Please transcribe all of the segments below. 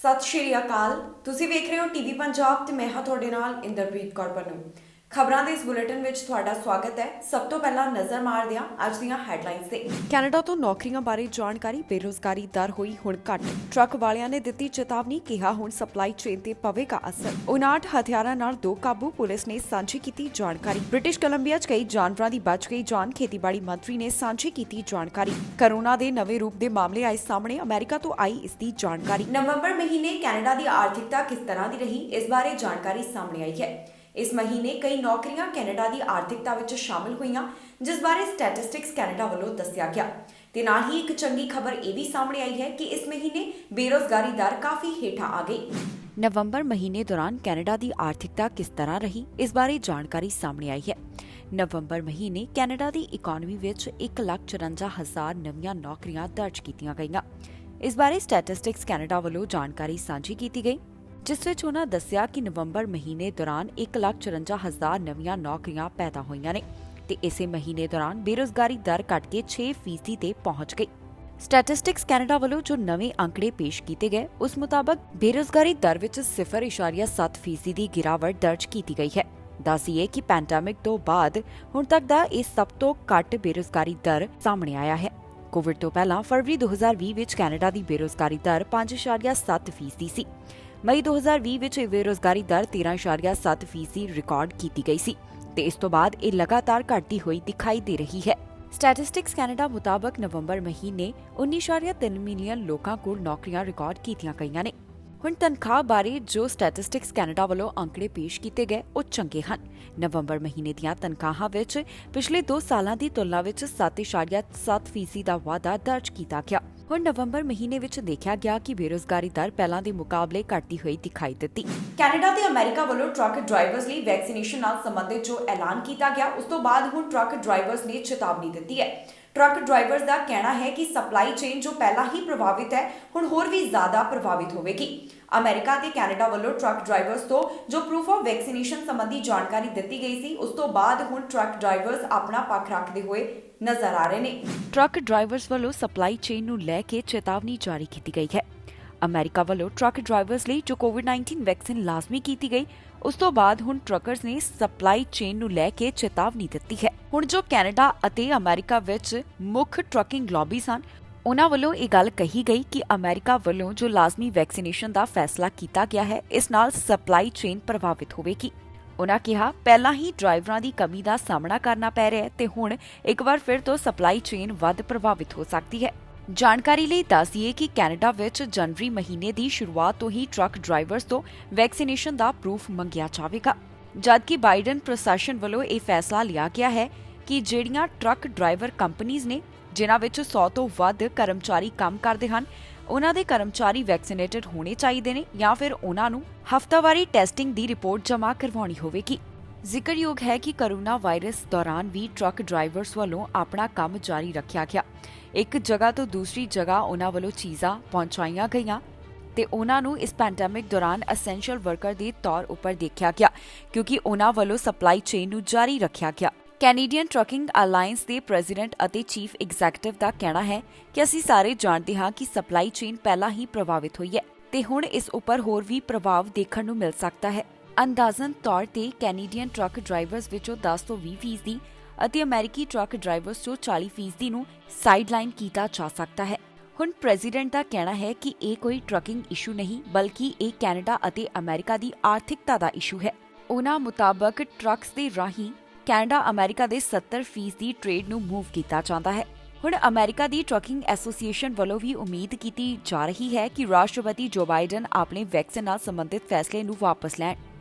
ਸਤਿ ਸ਼੍ਰੀ ਅਕਾਲ। ਤੁਸੀਂ ਵੇਖ ਰਹੇ ਹੋ ਟੀਵੀ ਪੰਜਾਬ ਤੇ ਮੈਂ ਹਾਂ ਤੁਹਾਡੇ ਨਾਲ ਇੰਦਰਪ੍ਰੀਤ ਕੌਰ ਪੰਨੂ। ਖਬਰਾਂ ਦੇ ਇਸ ਬੁਲੇਟਿਨ ਵਿੱਚ ਤੁਹਾਡਾ ਸਵਾਗਤ ਹੈ। ਸਭ ਤੋਂ ਪਹਿਲਾਂ ਨਜ਼ਰ ਮਾਰਦੇ ਹਾਂ ਅੱਜ ਦੀਆਂ ਹੈਡਲਾਈਨਸ ਤੇ। ਕੈਨੇਡਾ ਤੋਂ ਨੌਕਰੀਆਂ ਬਾਰੇ ਜਾਣਕਾਰੀ। ਬੇਰੁਜ਼ਗਾਰੀ ਦਰ ਹੋਈ ਹੁਣ ਘੱਟ। ਟਰੱਕ ਵਾਲਿਆਂ ਨੇ ਦਿੱਤੀ ਚੇਤਾਵਨੀ, ਕਿਹਾ ਹੁਣ ਸਪਲਾਈ ਚੇਨ ਤੇ ਪਵੇਗਾ ਅਸਰ। 59 ਹਥਿਆਰਾਂ ਨਾਲ 2 ਕਾਬੂ, ਪੁਲਿਸ ਨੇ ਸਾਂਝੀ ਕੀਤੀ ਜਾਣਕਾਰੀ। ਬ੍ਰਿਟਿਸ਼ ਕੋਲੰਬੀਆ 'ਚ ਕਈ ਜਾਨਵਰਾਂ ਦੀ ਬਚ ਗਈ ਜਾਨ, ਖੇਤੀਬਾੜੀ ਮੰਤਰੀ ਨੇ ਸਾਂਝੀ ਕੀਤੀ ਜਾਣਕਾਰੀ। ਕਰੋਨਾ ਦੇ ਨਵੇਂ ਰੂਪ ਦੇ ਮਾਮਲੇ ਆਏ ਸਾਹਮਣੇ, ਅਮਰੀਕਾ ਤੋਂ ਆਈ ਇਸ ਦੀ ਜਾਣਕਾਰੀ। ਨਵੰਬਰ ਮਹੀਨੇ ਕੈਨੇਡਾ ਦੀ ਆਰਥਿਕਤਾ ਕਿਸ ਤਰ੍ਹਾਂ ਦੀ ਰਹੀ, ਇਸ ਬਾਰੇ ਜਾਣਕਾਰੀ ਸਾਹਮਣੇ ਆਈ ਹੈ। ਇਸ ਮਹੀਨੇ ਕਈ ਨੌਕਰੀਆਂ ਕੈਨੇਡਾ ਦੀ ਆਰਥਿਕਤਾ ਵਿੱਚ ਸ਼ਾਮਲ ਹੋਈਆਂ, ਜਿਸ ਬਾਰੇ ਸਟੈਟਿਸਟਿਕਸ ਕੈਨੇਡਾ ਵੱਲੋਂ ਦੱਸਿਆ ਗਿਆ। ਤੇ ਨਾਲ ਹੀ ਇੱਕ ਚੰਗੀ ਖਬਰ ਇਹ ਵੀ ਸਾਹਮਣੇ ਆਈ ਹੈ ਕਿ ਇਸ ਮਹੀਨੇ ਬੇਰੁਜ਼ਗਾਰੀ ਦਰ ਕਾਫੀ ਹੇਠਾਂ ਆ ਗਈ। ਨਵੰਬਰ ਮਹੀਨੇ ਦੌਰਾਨ ਕੈਨੇਡਾ ਦੀ ਆਰਥਿਕਤਾ ਕਿਸ ਤਰ੍ਹਾਂ ਰਹੀ, ਇਸ ਬਾਰੇ ਜਾਣਕਾਰੀ ਸਾਹਮਣੇ ਆਈ ਹੈ। ਨਵੰਬਰ ਮਹੀਨੇ ਕੈਨੇਡਾ ਦੀ ਇਕਾਨਮੀ ਵਿੱਚ 1,54,000 ਨਵੀਆਂ ਨੌਕਰੀਆਂ ਦਰਜ ਕੀਤੀਆਂ ਗਈਆਂ। ਇਸ ਬਾਰੇ ਸਟੈਟਿਸਟਿਕਸ ਕੈਨੇਡਾ ਵੱਲੋਂ ਜਾਣਕਾਰੀ ਸਾਂਝੀ ਕੀਤੀ ਗਈ, ਜਿਸ ਵਿੱਚ ਉਹਨਾਂ ਦੱਸਿਆ ਕਿ ਨਵੰਬਰ ਮਹੀਨੇ ਦੌਰਾਨ 1,54,000 ਨਵੀਆਂ ਨੌਕਰੀਆਂ ਪੈਦਾ ਹੋਈਆਂ ਨੇ ਤੇ ਇਸੇ ਮਹੀਨੇ ਦੌਰਾਨ ਬੇਰੁਜ਼ਗਾਰੀ ਦਰ ਘਟ ਕੇ 6% ਤੇ ਪਹੁੰਚ ਗਈ। ਸਟੈਟਿਸਟਿਕਸ ਕੈਨੇਡਾ ਵੱਲੋਂ ਜੋ ਨਵੇਂ ਅੰਕੜੇ ਪੇਸ਼ ਕੀਤੇ ਗਏ, ਉਸ ਮੁਤਾਬਕ ਬੇਰੁਜ਼ਗਾਰੀ ਦਰ ਵਿੱਚ 0.7% ਦੀ ਗਿਰਾਵਟ ਦਰਜ ਕੀਤੀ ਗਈ ਹੈ। ਦੱਸੀਏ ਕਿ ਪੈਂਡੇਮਿਕ ਤੋਂ ਬਾਅਦ ਹੁਣ ਤੱਕ ਦਾ ਇਹ ਸਭ ਤੋਂ ਘੱਟ ਬੇਰੁਜ਼ਗਾਰੀ ਦਰ ਸਾਹਮਣੇ ਆਇਆ ਹੈ। ਕੋਵਿਡ ਤੋਂ ਪਹਿਲਾਂ ਫਰਵਰੀ 2020 ਵਿੱਚ ਕੈਨੇਡਾ ਦੀ ਬੇਰੁਜ਼ਗਾਰੀ ਦਰ 5.7% ਸੀ। ਮਈ 2020 ਵਿੱਚ ਇਹ ਬੇਰੁਜ਼ਗਾਰੀ ਦਰ 13.7% ਰਿਕਾਰਡ ਕੀਤੀ ਗਈ ਸੀ ਤੇ ਇਸ ਤੋਂ ਬਾਅਦ ਇਹ ਲਗਾਤਾਰ ਘਟਦੀ ਹੋਈ ਦਿਖਾਈ ਦੇ ਰਹੀ ਹੈ। ਸਟੈਟਿਸਟਿਕਸ ਕੈਨੇਡਾ ਮੁਤਾਬਕ ਨਵੰਬਰ ਮਹੀਨੇ 19.3 ਮਿਲੀਅਨ ਲੋਕਾਂ ਕੋਲ ਨੌਕਰੀਆਂ ਰਿਕਾਰਡ ਕੀਤੀਆਂ ਗਈਆਂ ਨੇ। ਹੁਣ ਤਨਖਾਹ ਬਾਰੇ ਜੋ ਸਟੈਟਿਸਟਿਕਸ ਕੈਨੇਡਾ ਵੱਲੋਂ ਅੰਕੜੇ ਪੇਸ਼ ਕੀਤੇ ਗਏ, ਉਹ ਚੰਗੇ ਹਨ। ਨਵੰਬਰ ਮਹੀਨੇ ਦੀਆਂ ਤਨਖਾਹਾਂ ਵਿੱਚ ਪਿਛਲੇ 2 ਸਾਲਾਂ ਦੀ ਤੁਲਨਾ ਵਿੱਚ 7.7% ਦਾ ਵਾਧਾ ਦਰਜ ਕੀਤਾ ਗਿਆ। ਹੁਣ ਨਵੰਬਰ ਮਹੀਨੇ ਵਿੱਚ ਦੇਖਿਆ ਗਿਆ ਕਿ ਬੇਰੁਜ਼ਗਾਰੀ ਦਰ ਪਹਿਲਾਂ ਦੇ ਮੁਕਾਬਲੇ ਘਟਦੀ ਹੋਈ ਦਿਖਾਈ ਦਿੱਤੀ। ਕੈਨੇਡਾ ਤੇ ਅਮਰੀਕਾ ਵੱਲੋਂ ਟਰੱਕ ਡਰਾਈਵਰਸ ਲਈ ਵੈਕਸੀਨੇਸ਼ਨ ਨਾਲ ਸੰਬੰਧਿਤ ਜੋ ਐਲਾਨ ਕੀਤਾ ਗਿਆ, ਉਸ ਤੋਂ ਬਾਅਦ ਹੁਣ ਟਰੱਕ ਡਰਾਈਵਰਸ ਨੇ ਚੇਤਾਵਨੀ ਦਿੱਤੀ ਹੈ। ਟਰੱਕ ਡਰਾਈਵਰਸ ਦਾ ਕਹਿਣਾ ਹੈ ਕਿ ਸਪਲਾਈ ਚੇਨ ਜੋ ਪਹਿਲਾਂ ਹੀ ਪ੍ਰਭਾਵਿਤ ਹੈ, ਹੁਣ ਹੋਰ ਵੀ ਜ਼ਿਆਦਾ ਪ੍ਰਭਾਵਿਤ ਹੋਵੇਗੀ। ਅਮਰੀਕਾ ਤੇ ਕੈਨੇਡਾ ਵੱਲੋਂ ਟਰੱਕ ਡਰਾਈਵਰਸ ਤੋਂ ਜੋ ਪ੍ਰੂਫ ਆਫ ਵੈਕਸੀਨੇਸ਼ਨ ਸੰਬੰਧੀ ਜਾਣਕਾਰੀ ਦਿੱਤੀ ਗਈ ਸੀ, ਉਸ ਤੋਂ ਬਾਅਦ ਹੁਣ ਟਰੱਕ ਡਰਾਈਵਰਸ ਆਪਣਾ ਪੱਖ ਰੱਖਦੇ ਹੋਏ ਨਜ਼ਰ ਆ ਰਹੇ ਨੇ। ਟਰੱਕ ਡਰਾਈਵਰਸ ਵੱਲੋਂ ਸਪਲਾਈ ਚੇਨ ਨੂੰ ਲੈ ਕੇ ਚੇਤਾਵਨੀ ਜਾਰੀ ਕੀਤੀ ਗਈ ਹੈ। ਅਮਰੀਕਾ ਵੱਲੋਂ ਟਰੱਕ ਡਰਾਈਵਰਸ ਲਈ ਜੋ ਕੋਵਿਡ-19 ਵੈਕਸੀਨ ਲਾਜ਼ਮੀ ਕੀਤੀ ਗਈ, ਉਸ ਤੋਂ ਬਾਅਦ ਹੁਣ ਟਰੱਕਰਸ ਨੇ ਸਪਲਾਈ ਚੇਨ ਨੂੰ ਲੈ ਕੇ ਚੇਤਾਵਨੀ ਦਿੱਤੀ ਹੈ। ਹੁਣ ਜੋ ਕੈਨੇਡਾ ਅਤੇ ਅਮਰੀਕਾ ਵਿੱਚ ਮੁੱਖ ਟਰੱਕਿੰਗ ਲੌਬੀਜ਼ ਹਨ, ਉਨ੍ਹਾਂ ਵੱਲੋਂ ਇਹ ਗੱਲ ਕਹੀ ਗਈ ਕਿ ਅਮਰੀਕਾ ਵੱਲੋਂ ਜੋ ਲਾਜ਼ਮੀ ਵੈਕਸੀਨੇਸ਼ਨ ਦਾ ਫੈਸਲਾ ਕੀਤਾ ਗਿਆ ਹੈ, ਇਸ ਨਾਲ ਸਪਲਾਈ ਚੇਨ ਪ੍ਰਭਾਵਿਤ ਹੋਵੇਗੀ। ਉਨ੍ਹਾਂ ਕਿਹਾ, ਪਹਿਲਾਂ ਹੀ ਡਰਾਈਵਰਾਂ ਦੀ ਕਮੀ ਦਾ ਸਾਹਮਣਾ ਕਰਨਾ ਪੈ ਰਿਹਾ ਹੈ ਤੇ ਹੁਣ ਇੱਕ ਵਾਰ ਫਿਰ ਤੋਂ ਸਪਲਾਈ ਚੇਨ ਵੱਧ ਪ੍ਰਭਾਵਿਤ ਹੋ ਸਕਦੀ ਹੈ। ਜਾਣਕਾਰੀ ਲਈ ਦੱਸ ਦਈਏ ਕਿ ਕੈਨੇਡਾ ਵਿੱਚ ਜਨਵਰੀ ਮਹੀਨੇ ਦੀ ਸ਼ੁਰੂਆਤ ਤੋਂ ਹੀ ਟਰੱਕ ਡਰਾਈਵਰਸ ਤੋਂ ਵੈਕਸੀਨੇਸ਼ਨ ਦਾ ਪ੍ਰੂਫ ਮੰਗਿਆ ਜਾਵੇਗਾ, ਜਦਕਿ ਬਾਈਡਨ ਪ੍ਰਸ਼ਾਸਨ ਵੱਲੋਂ ਇਹ ਫੈਸਲਾ ਲਿਆ ਗਿਆ ਹੈ ਕਿ ਜਿਹੜੀਆਂ ਟਰੱਕ ਡਰਾਈਵਰ ਕੰਪਨੀਆਂ ਨੇ, ਜਿਨ੍ਹਾਂ ਵਿੱਚ 100 ਤੋਂ ਵੱਧ ਕਰਮਚਾਰੀ ਕੰਮ ਕਰਦੇ ਹਨ, ਉਨ੍ਹਾਂ ਦੇ ਕਰਮਚਾਰੀ ਵੈਕਸੀਨੇਟਡ ਹੋਣੇ ਚਾਹੀਦੇ ਨੇ ਜਾਂ ਫਿਰ ਉਨ੍ਹਾਂ ਨੂੰ ਹਫ਼ਤਾਵਾਰੀ ਟੈਸਟਿੰਗ ਦੀ ਰਿਪੋਰਟ ਜਮ੍ਹਾਂ ਕਰਵਾਉਣੀ ਹੋਵੇਗੀ। ਜ਼ਿਕਰਯੋਗ ਹੈ ਕਿ ਕੋਰੋਨਾ ਵਾਇਰਸ ਦੌਰਾਨ ਵੀ ਟਰੱਕ ਡਰਾਈਵਰਸ ਵੱਲੋਂ ਆਪਣਾ ਕੰਮ ਜਾਰੀ ਰੱਖਿਆ ਗਿਆ। ਇੱਕ ਜਗ੍ਹਾ ਤੋਂ ਦੂਸਰੀ ਜਗ੍ਹਾ ਉਨ੍ਹਾਂ ਵੱਲੋਂ ਚੀਜ਼ਾਂ ਪਹੁੰਚਾਈਆਂ ਗਈਆਂ ਤੇ ਉਨ੍ਹਾਂ ਨੂੰ ਇਸ ਪੈਂਡੇਮਿਕ ਦੌਰਾਨ ਐਸੈਂਸ਼ੀਅਲ ਵਰਕਰ ਦੇ ਤੌਰ ਉੱਪਰ ਦੇਖਿਆ ਗਿਆ, ਕਿਉਂਕਿ ਉਨ੍ਹਾਂ ਵੱਲੋਂ ਸਪਲਾਈ ਚੇਨ ਨੂੰ ਜਾਰੀ ਰੱਖਿਆ ਗਿਆ। ਕੈਨੇਡੀਅਨ ਟਰੱਕਿੰਗ ਅਲਾਇੰਸ ਦੇ ਪ੍ਰੈਜ਼ੀਡੈਂਟ ਅਤੇ ਚੀਫ ਐਗਜ਼ੀਕਟਿਵ ਦਾ ਕਹਿਣਾ ਹੈ ਕਿ ਅਸੀਂ ਸਾਰੇ ਜਾਣਦੇ ਹਾਂ ਕਿ ਸਪਲਾਈ ਚੇਨ ਪਹਿਲਾਂ ਹੀ ਪ੍ਰਭਾਵਿਤ ਹੋਈ ਹੈ ਤੇ ਹੁਣ ਇਸ ਉੱਪਰ ਹੋਰ ਵੀ ਪ੍ਰਭਾਵ ਦੇਖਣ ਨੂੰ ਮਿਲ ਸਕਦਾ ਹੈ। ਅੰਦਾਜ਼ਨ ਤੌਰ ਤੇ ਕੈਨੇਡੀਅਨ ਟਰੱਕ ਡਰਾਈਵਰਸ ਵਿੱਚੋਂ 10 ਤੋਂ 20% ਅਤੇ ਅਮਰੀਕੀ ਟਰੱਕ ਡਰਾਈਵਰਸ ਤੋਂ 40% ਨੂੰ ਸਾਈਡਲਾਈਨ ਕੀਤਾ ਜਾ ਸਕਦਾ ਹੈ। ਹੁਣ ਪ੍ਰੈਜ਼ੀਡੈਂਟ ਦਾ ਕਹਿਣਾ ਹੈ ਕਿ ਇਹ ਕੋਈ ਟਰੱਕਿੰਗ ਇਸ਼ੂ ਨਹੀਂ, ਬਲਕਿ ਇਹ ਕੈਨੇਡਾ ਅਤੇ ਅਮਰੀਕਾ ਦੀ ਆਰਥਿਕਤਾ ਦਾ ਇਸ਼ੂ ਹੈ। ਉਨ੍ਹਾਂ ਮੁਤਾਬਕ ਟਰੱਕਸ ਦੇ ਰਾਹੀਂ ਕੈਨੇਡਾ ਅਮਰੀਕਾ ਦੇ 70% ਦੀ ਟ੍ਰੇਡ ਨੂੰ ਮੂਵ ਕੀਤਾ ਜਾਂਦਾ ਹੈ। ਹੁਣ ਅਮਰੀਕਾ ਦੀ ਟਰੱਕਿੰਗ ਐਸੋਸੀਏਸ਼ਨ ਵੱਲੋਂ ਵੀ ਉਮੀਦ ਕੀਤੀ ਜਾ ਰਹੀ ਹੈ ਕਿ ਰਾਸ਼ਟਰਪਤੀ ਜੋ ਬਾਈਡਨ ਆਪਣੇ ਵੈਕਸੀਨ ਨਾਲ ਸੰਬੰਧਿਤ ਫੈਸਲੇ ਨੂੰ ਵਾਪਸ ਲੈਣ।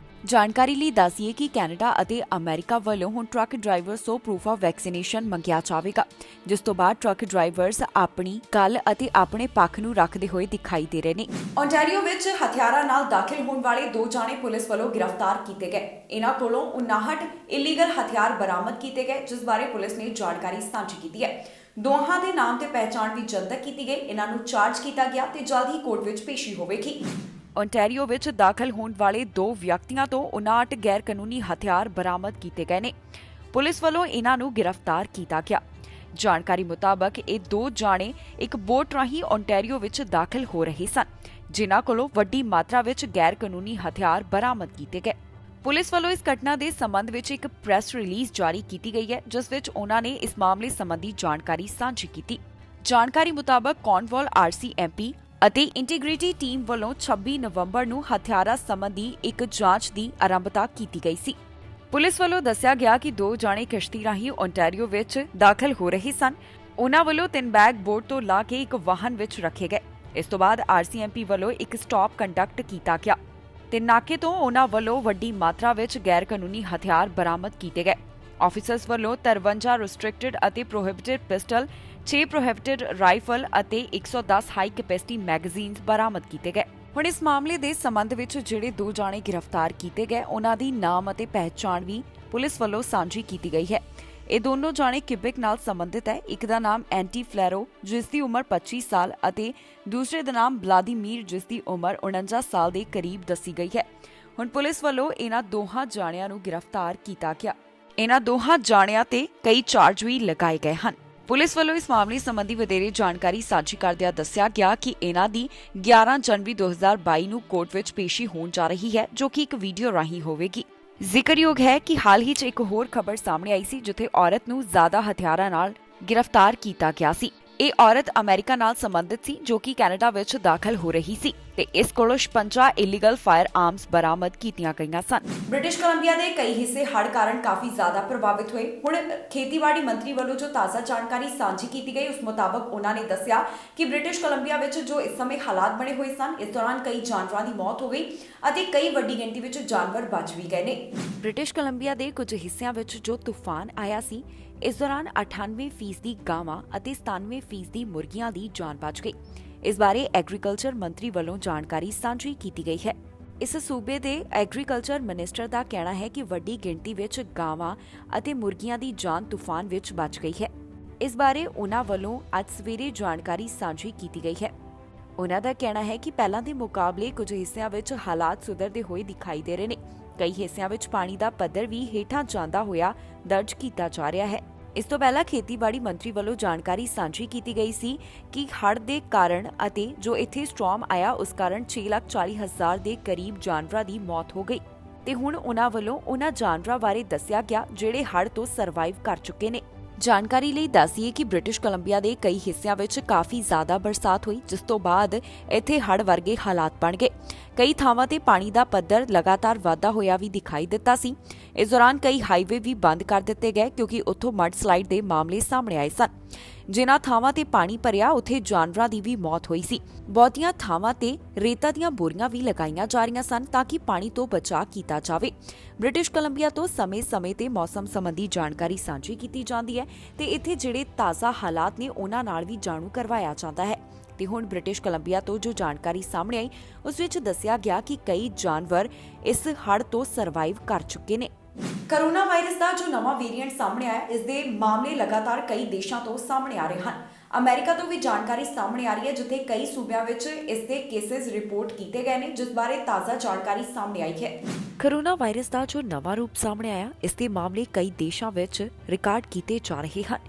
ਜਾਣਕਾਰੀ ਲਈ ਦੱਸੀਏ ਕਿ ਕੈਨੇਡਾ ਅਤੇ ਅਮਰੀਕਾ ਵੱਲੋਂ ਹੁਣ ਟਰੱਕ ਡਰਾਈਵਰਸ ਤੋਂ ਪ੍ਰੂਫ ਆਫ ਵੈਕਸੀਨੇਸ਼ਨ ਮੰਗਿਆ ਜਾਵੇਗਾ, ਜਿਸ ਤੋਂ ਬਾਅਦ ਟਰੱਕ ਡਰਾਈਵਰਸ ਆਪਣੀ ਗੱਲ ਅਤੇ ਆਪਣੇ ਪੱਖ ਨੂੰ ਰੱਖਦੇ ਹੋਏ ਦਿਖਾਈ ਦੇ ਰਹੇ ਨੇ। ਓਨਟਾਰੀਓ ਵਿੱਚ ਹਥਿਆਰਾਂ ਨਾਲ ਦਾਖਲ ਹੋਣ ਵਾਲੇ 2 ਜਾਣੇ ਪੁਲਿਸ ਵੱਲੋਂ ਗ੍ਰਿਫਤਾਰ ਕੀਤੇ ਗਏ। ਇਹਨਾਂ ਕੋਲੋਂ 59 ਇਲੀਗਲ ਹਥਿਆਰ ਬਰਾਮਦ ਕੀਤੇ ਗਏ, ਜਿਸ ਬਾਰੇ ਪੁਲਿਸ ਨੇ ਜਾਣਕਾਰੀ ਸਾਂਝੀ ਕੀਤੀ ਹੈ। ਦੋਹਾਂ ਦੇ ਨਾਮ ਤੇ ਪਹਿਚਾਣ ਵੀ ਜਨਤਕ ਕੀਤੀ ਗਈ। ਇਹਨਾਂ ਨੂੰ ਚਾਰਜ ਕੀਤਾ ਗਿਆ ਤੇ ਜਲਦ ਹੀ ਕੋਰਟ ਵਿੱਚ ਪੇਸ਼ੀ ਹੋਵੇਗੀ। ਓਨਟਾਰੀਓ ਵਿੱਚ ਦਾਖਲ ਹੋਣ ਵਾਲੇ 2 ਵਿਅਕਤੀਆਂ ਤੋਂ 59 ਗੈਰ ਕਾਨੂੰਨੀ ਹਥਿਆਰ ਬਰਾਮਦ ਕੀਤੇ ਗਏ ਨੇ। ਪੁਲਿਸ ਵੱਲੋਂ ਇਹਨਾਂ ਨੂੰ ਗ੍ਰਿਫਤਾਰ ਕੀਤਾ ਗਿਆ। ਜਾਣਕਾਰੀ ਮੁਤਾਬਕ ਇਹ 2 ਜਾਣੇ ਇੱਕ ਬੋਟ ਰਾਹੀਂ ਓਨਟਾਰੀਓ ਵਿੱਚ ਦਾਖਲ ਹੋ ਰਹੇ ਸਨ, ਜਿਨ੍ਹਾਂ ਕੋਲੋਂ ਵੱਡੀ ਮਾਤਰਾ ਵਿੱਚ ਗੈਰ ਕਾਨੂੰਨੀ ਹਥਿਆਰ ਬਰਾਮਦ ਕੀਤੇ ਗਏ। ਪੁਲਿਸ ਵੱਲੋਂ ਇਸ ਘਟਨਾ ਦੇ ਸੰਬੰਧ ਵਿੱਚ ਇੱਕ ਪ੍ਰੈਸ ਰਿਲੀਜ਼ ਜਾਰੀ ਕੀਤੀ ਗਈ ਹੈ, ਜਿਸ ਵਿੱਚ ਉਹਨਾਂ ਨੇ ਇਸ ਮਾਮਲੇ ਸੰਬੰਧੀ ਜਾਣਕਾਰੀ ਸਾਂਝੀ ਕੀਤੀ। ਜਾਣਕਾਰੀ ਮੁਤਾਬਕ ਕੌਨਵਾਲ RCMP ਅਤੇ ਇੰਟੀਗ੍ਰਿਟੀ ਟੀਮ ਵੱਲੋਂ 26 ਨਵੰਬਰ ਨੂੰ ਹਥਿਆਰਾਂ ਸੰਬੰਧੀ ਇੱਕ ਜਾਂਚ ਦੀ ਆਰੰਭਤਾ ਕੀਤੀ ਗਈ ਸੀ। ਪੁਲਿਸ ਵੱਲੋਂ ਦੱਸਿਆ ਗਿਆ ਕਿ 2 ਜਾਣੇ ਕਿਸ਼ਤੀ ਰਾਹੀਂ ਓਨਟਾਰੀਓ ਵਿੱਚ ਦਾਖਲ ਹੋ ਰਹੇ ਸਨ। ਉਹਨਾਂ ਵੱਲੋਂ 3 ਬੈਗ ਬੋਟ ਤੋਂ ਲਾ ਕੇ ਇੱਕ ਵਾਹਨ ਵਿੱਚ ਰੱਖੇ ਗਏ। ਇਸ ਤੋਂ ਬਾਅਦ RCMP ਵੱਲੋਂ ਇੱਕ ਸਟਾਪ ਕੰਡਕਟ ਕੀਤਾ ਗਿਆ ਤੇ ਨਾਕੇ ਤੋਂ ਉਹਨਾਂ ਵੱਲੋਂ ਵੱਡੀ ਮਾਤਰਾ ਵਿੱਚ ਗੈਰ ਕਾਨੂੰਨੀ ਹਥਿਆਰ ਬਰਾਮਦ ਕੀਤੇ ਗਏ। ਆਫੀਸਰਸ ਵੱਲੋਂ 53 ਰਿਸਟ੍ਰਿਕਟਡ ਅਤੇ ਪ੍ਰੋਹਿਬਿਟਡ ਪਿਸਟਲ, 6 ਪ੍ਰੋਹਿਬਿਟਡ ਰਾਈਫਲ ਅਤੇ 110 ਹਾਈ ਕੈਪੈਸਿਟੀ ਮੈਗਜ਼ੀਨਸ ਬਰਾਮਦ ਕੀਤੇ ਗਏ। ਹੁਣ ਇਸ ਮਾਮਲੇ ਦੇ ਸੰਬੰਧ ਵਿੱਚ ਜਿਹੜੇ 2 ਜਾਣੇ ਗ੍ਰਿਫਤਾਰ ਕੀਤੇ ਗਏ, ਉਹਨਾਂ ਦੀ ਨਾਮ ਅਤੇ ਪਹਿਚਾਣ ਵੀ ਪੁਲਿਸ ਵੱਲੋਂ ਸਾਂਝੀ ਕੀਤੀ ਗਈ ਹੈ। ਇਹ ਦੋਨੋਂ ਜਾਣੇ ਕਿਬਿਕ ਨਾਲ ਸੰਬੰਧਿਤ ਹੈ। ਇੱਕ ਦਾ ਨਾਮ ਐਂਟੀ ਫਲੈਰੋ, ਜਿਸ ਦੀ ਉਮਰ 25 ਸਾਲ ਅਤੇ ਦੂਸਰੇ ਦਾ ਨਾਮ ਵਲਾਦੀਮੀਰ, ਜਿਸ ਦੀ ਉਮਰ 49 ਸਾਲ ਦੇ ਕਰੀਬ ਦੱਸੀ ਗਈ ਹੈ। ਹੁਣ ਪੁਲਿਸ ਵੱਲੋਂ ਇਹਨਾਂ ਦੋਹਾਂ ਜਾਣਿਆਂ ਨੂੰ ਗ੍ਰਿਫਤਾਰ ਕੀਤਾ ਗਿਆ। ਇਹਨਾਂ ਦੋਹਾਂ ਜਾਣਿਆਂ ਤੇ ਕਈ ਚਾਰਜ ਵੀ ਲਗਾਏ ਗਏ ਹਨ। ਪੁਲਿਸ ਵੱਲੋਂ ਇਸ ਮਾਮਲੇ ਸੰਬੰਧੀ ਵਧੇਰੇ ਜਾਣਕਾਰੀ ਸਾਂਝੀ ਕਰਦਿਆਂ ਦੱਸਿਆ ਗਿਆ ਕਿ ਇਹਨਾਂ ਦੀ 11 ਜਨਵਰੀ 2022 ਨੂੰ ਕੋਰਟ ਵਿੱਚ ਪੇਸ਼ੀ ਹੋਣ ਜਾ ਰਹੀ ਹੈ, ਜੋ ਕਿ ਇੱਕ ਵੀਡੀਓ ਰਾਹੀਂ ਹੋਵੇਗੀ। ਜ਼ਿਕਰਯੋਗ ਹੈ ਕਿ ਹਾਲ ਹੀ 'ਚ ਇੱਕ ਹੋਰ ਖਬਰ ਸਾਹਮਣੇ ਆਈ ਸੀ, ਜਿੱਥੇ ਔਰਤ ਨੂੰ ਜ਼ਿਆਦਾ ਹਥਿਆਰਾਂ ਨਾਲ ਗ੍ਰਿਫਤਾਰ ਕੀਤਾ ਗਿਆ ਸੀ। ਇਹ ਔਰਤ ਅਮਰੀਕਾ ਨਾਲ ਸੰਬੰਧਿਤ ਸੀ, ਜੋ ਕਿ ਕੈਨੇਡਾ ਵਿੱਚ ਦਾਖਲ ਹੋ ਰਹੀ ਸੀ ਤੇ ਇਸ ਕੋਲੋਂ 56 ਇਲੀਗਲ ਫਾਇਰ ਆਰਮਸ ਬਰਾਮਦ ਕੀਤੀਆਂ ਗਈਆਂ ਸਨ। ਬ੍ਰਿਟਿਸ਼ ਕੋਲੰਬੀਆ ਦੇ ਕਈ ਹਿੱਸੇ ਹੜ੍ਹ ਕਾਰਨ ਕਾਫੀ ਜ਼ਿਆਦਾ ਪ੍ਰਭਾਵਿਤ ਹੋਏ। ਹੁਣ ਖੇਤੀਬਾੜੀ ਮੰਤਰੀ ਵੱਲੋਂ ਜੋ ਤਾਜ਼ਾ ਜਾਣਕਾਰੀ ਸਾਂਝੀ ਕੀਤੀ ਗਈ, ਉਸ ਮੁਤਾਬਕ ਉਹਨਾਂ ਨੇ ਦੱਸਿਆ ਕਿ ਬ੍ਰਿਟਿਸ਼ ਕੋਲੰਬੀਆ ਵਿੱਚ ਜੋ ਇਸ ਸਮੇਂ ਹਾਲਾਤ ਬਣੇ ਹੋਏ ਸਨ, ਇਸ ਦੌਰਾਨ ਕਈ ਜਾਨਵਰਾਂ ਦੀ ਮੌਤ ਹੋ ਗਈ ਅਤੇ ਕਈ ਵੱਡੀ ਗਿਣਤੀ ਵਿੱਚ ਜਾਨਵਰ ਬਚ ਵੀ ਗਏ ਨੇ। ਬ੍ਰਿਟਿਸ਼ ਕੋਲੰਬੀਆ ਦੇ ਕੁਝ ਹਿੱਸਿਆਂ ਵਿੱਚ ਜੋ ਤੂਫਾਨ ਆਇਆ ਸੀ, ਇਸ ਦੌਰਾਨ 98% ਗਾਵਾਂ ਅਤੇ 97% ਮੁਰਗੀਆਂ ਦੀ ਜਾਨ ਬਚ ਗਈ। ਇਸ ਬਾਰੇ ਐਗਰੀਕਲਚਰ ਮੰਤਰੀ ਵੱਲੋਂ ਜਾਣਕਾਰੀ ਸਾਂਝੀ ਕੀਤੀ ਗਈ ਹੈ। ਇਸ ਸੂਬੇ ਦੇ ਐਗਰੀਕਲਚਰ ਮਿਨਿਸਟਰ ਦਾ ਕਹਿਣਾ ਹੈ ਕਿ ਵੱਡੀ ਗਿਣਤੀ ਵਿੱਚ ਗਾਵਾਂ ਅਤੇ ਮੁਰਗੀਆਂ ਦੀ ਜਾਨ ਤੂਫਾਨ ਵਿੱਚ ਬਚ ਗਈ ਹੈ। ਇਸ ਬਾਰੇ ਉਨ੍ਹਾਂ ਵੱਲੋਂ ਅੱਜ ਸਵੇਰੇ ਜਾਣਕਾਰੀ ਸਾਂਝੀ ਕੀਤੀ ਗਈ ਹੈ। ਉਨ੍ਹਾਂ ਦਾ ਕਹਿਣਾ ਹੈ ਕਿ ਪਹਿਲਾਂ ਦੇ ਮੁਕਾਬਲੇ ਕੁਝ ਹਿੱਸਿਆਂ ਵਿੱਚ ਹਾਲਾਤ ਸੁਧਰਦੇ ਹੋਏ ਦਿਖਾਈ ਦੇ ਰਹੇ ਨੇ। ਕਈ ਹਿੱਸਿਆਂ ਵਿੱਚ ਪਾਣੀ ਦਾ ਪੱਧਰ ਵੀ ਹੇਠਾਂ ਜਾਂਦਾ ਹੋਇਆ ਦਰਜ ਕੀਤਾ ਜਾ ਰਿਹਾ ਹੈ। ਇਸ ਤੋਂ ਪਹਿਲਾਂ ਖੇਤੀਬਾੜੀ ਮੰਤਰੀ ਵੱਲੋਂ ਜਾਣਕਾਰੀ ਸਾਂਝੀ ਕੀਤੀ ਗਈ ਸੀ ਕਿ ਹੜ੍ਹ ਦੇ ਕਾਰਨ ਅਤੇ ਜੋ ਇੱਥੇ ਸਟਾਰਮ ਆਇਆ, ਉਸ ਕਾਰਨ 6,40,000 ਦੇ ਕਰੀਬ ਜਾਨਵਰਾਂ ਦੀ ਮੌਤ ਹੋ ਗਈ ਤੇ ਹੁਣ ਉਨ੍ਹਾਂ ਵੱਲੋਂ ਉਨ੍ਹਾਂ ਜਾਨਵਰਾਂ ਬਾਰੇ ਦੱਸਿਆ ਗਿਆ ਜਿਹੜੇ ਹੜ੍ਹ ਤੋਂ ਸਰਵਾਈਵ ਕਰ ਚੁੱਕੇ ਨੇ। ਜਾਣਕਾਰੀ ਲਈ ਦੱਸੀਏ ਕਿ ਬ੍ਰਿਟਿਸ਼ ਕੋਲੰਬੀਆ ਦੇ ਕਈ ਹਿੱਸਿਆਂ ਵਿੱਚ ਕਾਫੀ ਜ਼ਿਆਦਾ ਬਰਸਾਤ ਹੋਈ, ਜਿਸ ਤੋਂ ਬਾਅਦ ਇੱਥੇ ਹੜ੍ਹ ਵਰਗੇ ਹਾਲਾਤ ਬਣ ਗਏ। ਕਈ ਥਾਵਾਂ ਤੇ ਪਾਣੀ ਦਾ ਪੱਧਰ ਲਗਾਤਾਰ ਵਾਧਾ ਹੋਇਆ ਵੀ ਦਿਖਾਈ ਦਿੱਤਾ ਸੀ। ਇਸ ਦੌਰਾਨ ਕਈ ਹਾਈਵੇ ਵੀ ਬੰਦ ਕਰ ਦਿੱਤੇ ਗਏ ਕਿਉਂਕਿ ਉੱਥੋਂ ਮਡ ਸਲਾਈਡ ਦੇ ਮਾਮਲੇ ਸਾਹਮਣੇ ਆਏ ਸਨ। ਜਿਨ੍ਹਾਂ ਥਾਵਾਂ ਤੇ ਪਾਣੀ ਭਰਿਆ, ਉੱਥੇ ਜਾਨਵਰਾਂ ਦੀ ਵੀ ਮੌਤ ਹੋਈ ਸੀ। ਬਹੁਤੀਆਂ ਥਾਵਾਂ ਤੇ ਰੇਤਾ ਦੀਆਂ ਬੋਰੀਆਂ ਵੀ ਲਗਾਈਆਂ ਜਾ ਰਹੀਆਂ ਸਨ ਤਾਂ ਕਿ ਪਾਣੀ ਤੋਂ ਬਚਾਅ ਕੀਤਾ ਜਾਵੇ। ਬ੍ਰਿਟਿਸ਼ ਕੋਲੰਬੀਆ ਤੋਂ ਸਮੇਂ-ਸਮੇਂ ਤੇ ਮੌਸਮ ਸੰਬੰਧੀ ਜਾਣਕਾਰੀ ਸਾਂਝੀ ਕੀਤੀ ਜਾਂਦੀ ਹੈ ਤੇ ਇੱਥੇ ਜਿਹੜੇ ਤਾਜ਼ਾ ਹਾਲਾਤ ਨੇ ਉਹਨਾਂ ਨਾਲ ਵੀ ਜਾਣੂ ਕਰਵਾਇਆ ਜਾਂਦਾ ਹੈ। ਤੇ ਹੁਣ ਬ੍ਰਿਟਿਸ਼ ਕੋਲੰਬੀਆ ਤੋਂ ਜੋ ਜਾਣਕਾਰੀ ਸਾਹਮਣੇ ਆਈ, ਉਸ ਵਿੱਚ ਦੱਸਿਆ ਗਿਆ ਕਿ ਕਈ ਜਾਨਵਰ ਇਸ ਹੜ੍ਹ ਤੋਂ ਸਰਵਾਈਵ ਕਰ ਚੁੱਕੇ ਨੇ। ਕੋਰੋਨਾ ਵਾਇਰਸ ਦਾ ਜੋ ਨਵਾਂ ਵੇਰੀਐਂਟ ਸਾਹਮਣੇ ਆਇਆ, ਇਸ ਦੇ ਮਾਮਲੇ ਲਗਾਤਾਰ ਕਈ ਦੇਸ਼ਾਂ ਤੋਂ ਸਾਹਮਣੇ ਆ ਰਹੇ ਹਨ। ਅਮਰੀਕਾ ਤੋਂ ਵੀ ਜਾਣਕਾਰੀ ਸਾਹਮਣੇ ਆ ਰਹੀ ਹੈ, ਜਿੱਥੇ ਕਈ ਸੂਬਿਆਂ ਵਿੱਚ ਇਸ ਦੇ ਕੇਸਿਸ ਰਿਪੋਰਟ ਕੀਤੇ ਗਏ ਨੇ, ਜਿਸ ਬਾਰੇ ਤਾਜ਼ਾ ਜਾਣਕਾਰੀ ਸਾਹਮਣੇ ਆਈ ਹੈ। ਕੋਰੋਨਾ ਵਾਇਰਸ ਦਾ ਜੋ ਨਵਾਂ ਰੂਪ ਸਾਹਮਣੇ ਆਇਆ, ਇਸ ਦੇ ਮਾਮਲੇ ਕਈ ਦੇਸ਼ਾਂ ਵਿੱਚ ਰਿਕਾਰਡ ਕੀਤੇ ਜਾ ਰਹੇ ਹਨ।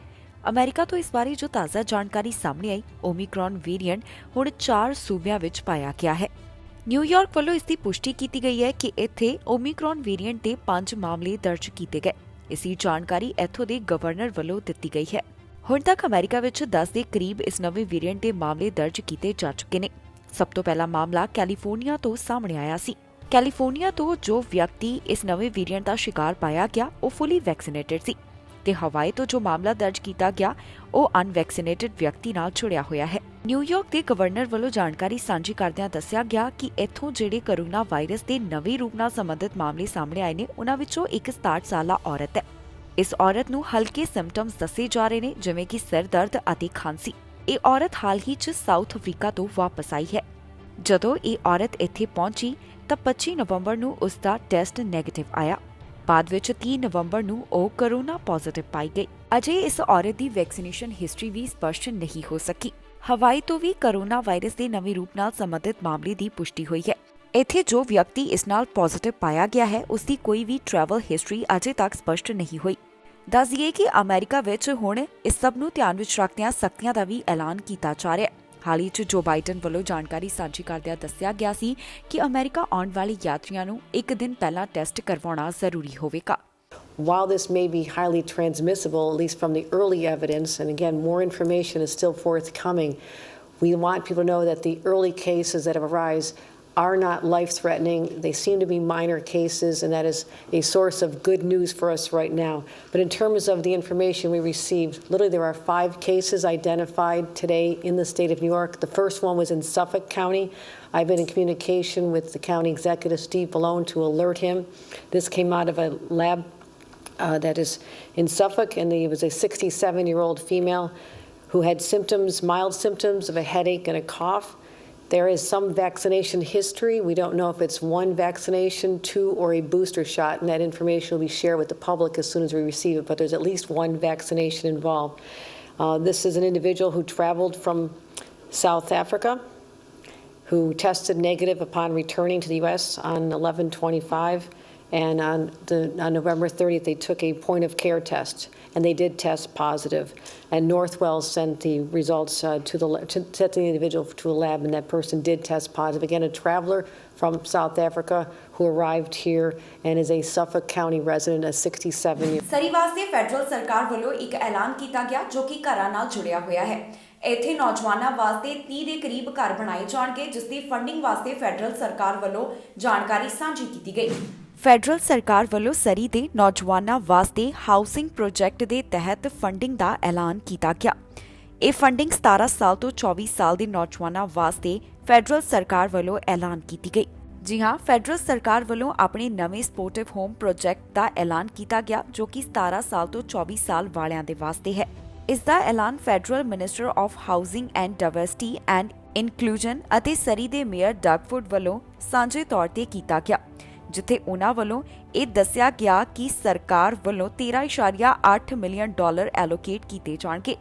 ਅਮਰੀਕਾ ਤੋਂ ਇਸ ਬਾਰੇ ਜੋ ਤਾਜ਼ਾ ਜਾਣਕਾਰੀ ਸਾਹਮਣੇ ਆਈ, ਓਮਿਕਰੌਨ ਵੇਰੀਐਂਟ ਹੁਣ 4 ਸੂਬਿਆਂ ਵਿੱਚ ਪਾਇਆ ਗਿਆ ਹੈ। ਨਿਊਯਾਰਕ ਵੱਲੋਂ ਇਸ ਦੀ ਪੁਸ਼ਟੀ ਕੀਤੀ ਗਈ ਹੈ ਕਿ ਇੱਥੇ ਓਮਿਕਰੌਨ ਵੇਰੀਐਂਟ ਦੇ 5 ਮਾਮਲੇ ਦਰਜ ਕੀਤੇ ਗਏ। ਇਸ ਦੀ ਜਾਣਕਾਰੀ ਇੱਥੋਂ ਦੇ ਗਵਰਨਰ ਵੱਲੋਂ ਦਿੱਤੀ ਗਈ ਹੈ। ਹੁਣ ਤੱਕ ਅਮਰੀਕਾ ਵਿੱਚ 10 ਦੇ ਕਰੀਬ ਇਸ ਨਵੇਂ ਵੇਰੀਐਂਟ ਦੇ ਮਾਮਲੇ ਦਰਜ ਕੀਤੇ ਜਾ ਚੁੱਕੇ ਨੇ। ਸਭ ਤੋਂ ਪਹਿਲਾ ਮਾਮਲਾ ਕੈਲੀਫੋਰਨੀਆ ਤੋਂ ਸਾਹਮਣੇ ਆਇਆ ਸੀ। ਕੈਲੀਫੋਰਨੀਆ ਤੋਂ ਜੋ ਵਿਅਕਤੀ ਇਸ ਨਵੇਂ ਵੇਰੀਐਂਟ ਦਾ ਸ਼ਿਕਾਰ ਪਾਇਆ ਗਿਆ, ਉਹ ਫੁੱਲੀ ਵੈਕਸੀਨੇਟਡ ਸੀ ਤੇ ਹਵਾਈ ਤੋਂ ਜੋ ਮਾਮਲਾ ਦਰਜ ਕੀਤਾ ਗਿਆ, ਉਹ ਅਨਵੈਕਸੀਨੇਟਡ ਵਿਅਕਤੀ ਨਾਲ ਜੁੜਿਆ ਹੋਇਆ ਹੈ। ਨਿਊਯਾਰਕ ਦੇ ਗਵਰਨਰ ਵੱਲੋਂ ਜਾਣਕਾਰੀ ਸਾਂਝੀ ਕਰਦਿਆਂ ਦੱਸਿਆ ਗਿਆ ਕਿ ਇੱਥੋਂ ਜਿਹੜੇ ਕੋਰੋਨਾ ਵਾਇਰਸ ਦੇ ਨਵੇਂ ਰੂਪ ਨਾਲ ਸੰਬੰਧਿਤ ਮਾਮਲੇ ਸਾਹਮਣੇ ਆਏ ਨੇ, ਉਹਨਾਂ ਵਿੱਚੋਂ ਇੱਕ 67 ਸਾਲਾ ਔਰਤ ਹੈ। ਇਸ ਔਰਤ ਨੂੰ ਹਲਕੇ ਸਿੰਪਟਮਸ ਦੱਸੇ ਜਾ ਰਹੇ ਨੇ, ਜਿਵੇਂ ਕਿ ਸਿਰ ਦਰਦ ਅਤੇ ਖਾਂਸੀ। ਇਹ ਔਰਤ ਹਾਲ ਹੀ 'ਚ ਸਾਊਥ ਅਫਰੀਕਾ ਤੋਂ ਵਾਪਸ ਆਈ ਹੈ। ਜਦੋਂ ਇਹ ਔਰਤ ਇੱਥੇ ਪਹੁੰਚੀ ਤਾਂ 25 ਨਵੰਬਰ ਨੂੰ ਉਸ ਦਾ ਟੈਸਟ ਨੈਗੇਟਿਵ ਆਇਆ। ਬਾਅਦ ਵਿੱਚ 30 ਨਵੰਬਰ ਨੂੰ ਉਹ ਕੋਰੋਨਾ ਪੋਜ਼ਿਟਿਵ ਪਾਈ ਗਈ। ਅਜੇ ਇਸ ਔਰਤ ਦੀ ਵੈਕਸੀਨੇਸ਼ਨ ਹਿਸਟਰੀ ਵੀ ਸਪਸ਼ਟ ਨਹੀਂ ਹੋ ਸਕੀ। ਹਵਾਈ ਤੋਂ ਵੀ ਕੋਰੋਨਾ ਵਾਇਰਸ ਦੇ ਨਵੇਂ ਰੂਪ ਨਾਲ ਸੰਬੰਧਿਤ ਮਾਮਲੇ ਦੀ ਪੁਸ਼ਟੀ ਹੋਈ ਹੈ। ਇੱਥੇ ਜੋ ਵਿਅਕਤੀ ਇਸ ਨਾਲ ਪੋਜ਼ਿਟਿਵ ਪਾਇਆ ਗਿਆ ਹੈ, ਉਸ ਦੀ ਕੋਈ ਵੀ ਟਰੈਵਲ ਹਿਸਟਰੀ ਅਜੇ ਤੱਕ ਸਪਸ਼ਟ ਨਹੀਂ ਹੋਈ। ਦੱਸ ਦਈਏ ਕਿ ਅਮਰੀਕਾ ਵਿੱਚ ਹੁਣ ਇਸ ਸਭ ਨੂੰ ਧਿਆਨ ਵਿੱਚ ਰੱਖਦਿਆਂ ਸਖਤੀਆਂ ਦਾ ਵੀ ਐਲਾਨ ਕੀਤਾ ਜਾ ਰਿਹਾ ਹੈ। ਹਾਲ ਹੀ 'ਚ ਜੋ ਬਾਈਡਨ ਵੱਲੋਂ ਜਾਣਕਾਰੀ ਸਾਂਝੀ ਕਰਦਿਆਂ ਦੱਸਿਆ ਗਿਆ ਸੀ ਕਿ ਅਮਰੀਕਾ ਆਉਣ ਵਾਲੇ ਯਾਤਰੀਆਂ ਨੂੰ ਇੱਕ ਦਿਨ ਪਹਿਲਾਂ ਟੈਸਟ ਕਰਵਾਉਣਾ ਜ਼ਰੂਰੀ ਹੋਵੇਗਾ। While this may be highly transmissible, at least from the early evidence, and again, more information is still forthcoming, we want people to know that the early cases that have arisen are not life-threatening. They seem to be minor cases, and that is a source of good news for us right now. But in terms of the information we received, literally there are 5 cases identified today in the state of New York. The first one was in Suffolk County. I've been in communication with the county executive, Steve Ballone, to alert him. This came out of a lab that is in Suffolk, and he was a 67-year-old female who had symptoms, mild symptoms of a headache and a cough. There is some vaccination history. We don't know if it's 1 vaccination, 2, or a booster shot, and that information will be shared with the public as soon as we receive it, but there's at least 1 vaccination involved. This is an individual who traveled from South Africa, who tested negative upon returning to the U.S. on 11/25. And on November 30th, they took a point-of-care test, and they did test positive. And Northwell sent the results sent the individual to a lab, and that person did test positive. Again, a traveler from South Africa who arrived here and is a Suffolk County resident, a 67-year-old. ਸਰੀ ਵਾਸਤੇ federal ਸਰਕਾਰ ਵੱਲੋਂ ਇੱਕ ਐਲਾਨ ਕੀਤਾ ਗਿਆ ਜੋ ਕਿ ਘਰਾਂ ਨਾਲ ਜੁੜਿਆ ਹੋਇਆ ਹੈ। ਇੱਥੇ ਨੌਜਵਾਨਾਂ ਵਾਸਤੇ 30 ਦੇ ਕਰੀਬ ਘਰ ਬਣਾਏ ਜਾਣਗੇ, ਜਿਸ ਦੀ ਫੰਡਿੰਗ ਵਾਸਤੇ ਫੈਡਰਲ ਸਰਕਾਰ ਵੱਲੋਂ ਜਾਣਕਾਰੀ ਸਾਂਝੀ ਕੀਤੀ ਗਈ। ਫੈਡਰਲ ਸਰਕਾਰ ਵੱਲੋਂ ਸਰੀ ਦੇ ਨੌਜਵਾਨਾਂ ਵਾਸਤੇ ਹਾਊਸਿੰਗ ਪ੍ਰੋਜੈਕਟ ਦੇ ਤਹਿਤ ਫੰਡਿੰਗ ਦਾ ਐਲਾਨ ਕੀਤਾ ਗਿਆ। ਇਹ ਫੰਡਿੰਗ 17 ਸਾਲ ਤੋਂ 24 ਸਾਲ ਦੇ ਨੌਜਵਾਨਾਂ ਵਾਸਤੇ ਫੈਡਰਲ ਸਰਕਾਰ ਵੱਲੋਂ ਐਲਾਨ ਕੀਤੀ ਗਈ। ਜੀ ਹਾਂ, ਫੈਡਰਲ ਸਰਕਾਰ ਵੱਲੋਂ ਆਪਣੇ ਨਵੇਂ ਸਪੋਰਟਿਵ ਹੋਮ ਪ੍ਰੋਜੈਕਟ ਦਾ ਐਲਾਨ ਕੀਤਾ ਗਿਆ ਜੋ ਕਿ 17 ਸਾਲ ਤੋਂ 24 ਸਾਲ ਵਾਲਿਆਂ ਦੇ ਵਾਸਤੇ ਹੈ। ਇਸ ਦਾ ਐਲਾਨ federal minister of housing and diversity and inclusion ਅਤੇ ਸਰੀ ਦੇ ਮੇਅਰ ਡਗਫੁੱਡ ਵੱਲੋਂ ਸਾਂਝੇ ਤੌਰ ਤੇ ਕੀਤਾ ਗਿਆ, ਜਿੱਥੇ ਉਨ੍ਹਾਂ ਵੱਲੋਂ ਇਹ ਦੱਸਿਆ ਗਿਆ ਕਿ ਸਰਕਾਰ ਵੱਲੋਂ $13.8 ਮਿਲੀਅਨ ਐਲੋਕੇਟ ਕੀਤੇ ਜਾਣਗੇ।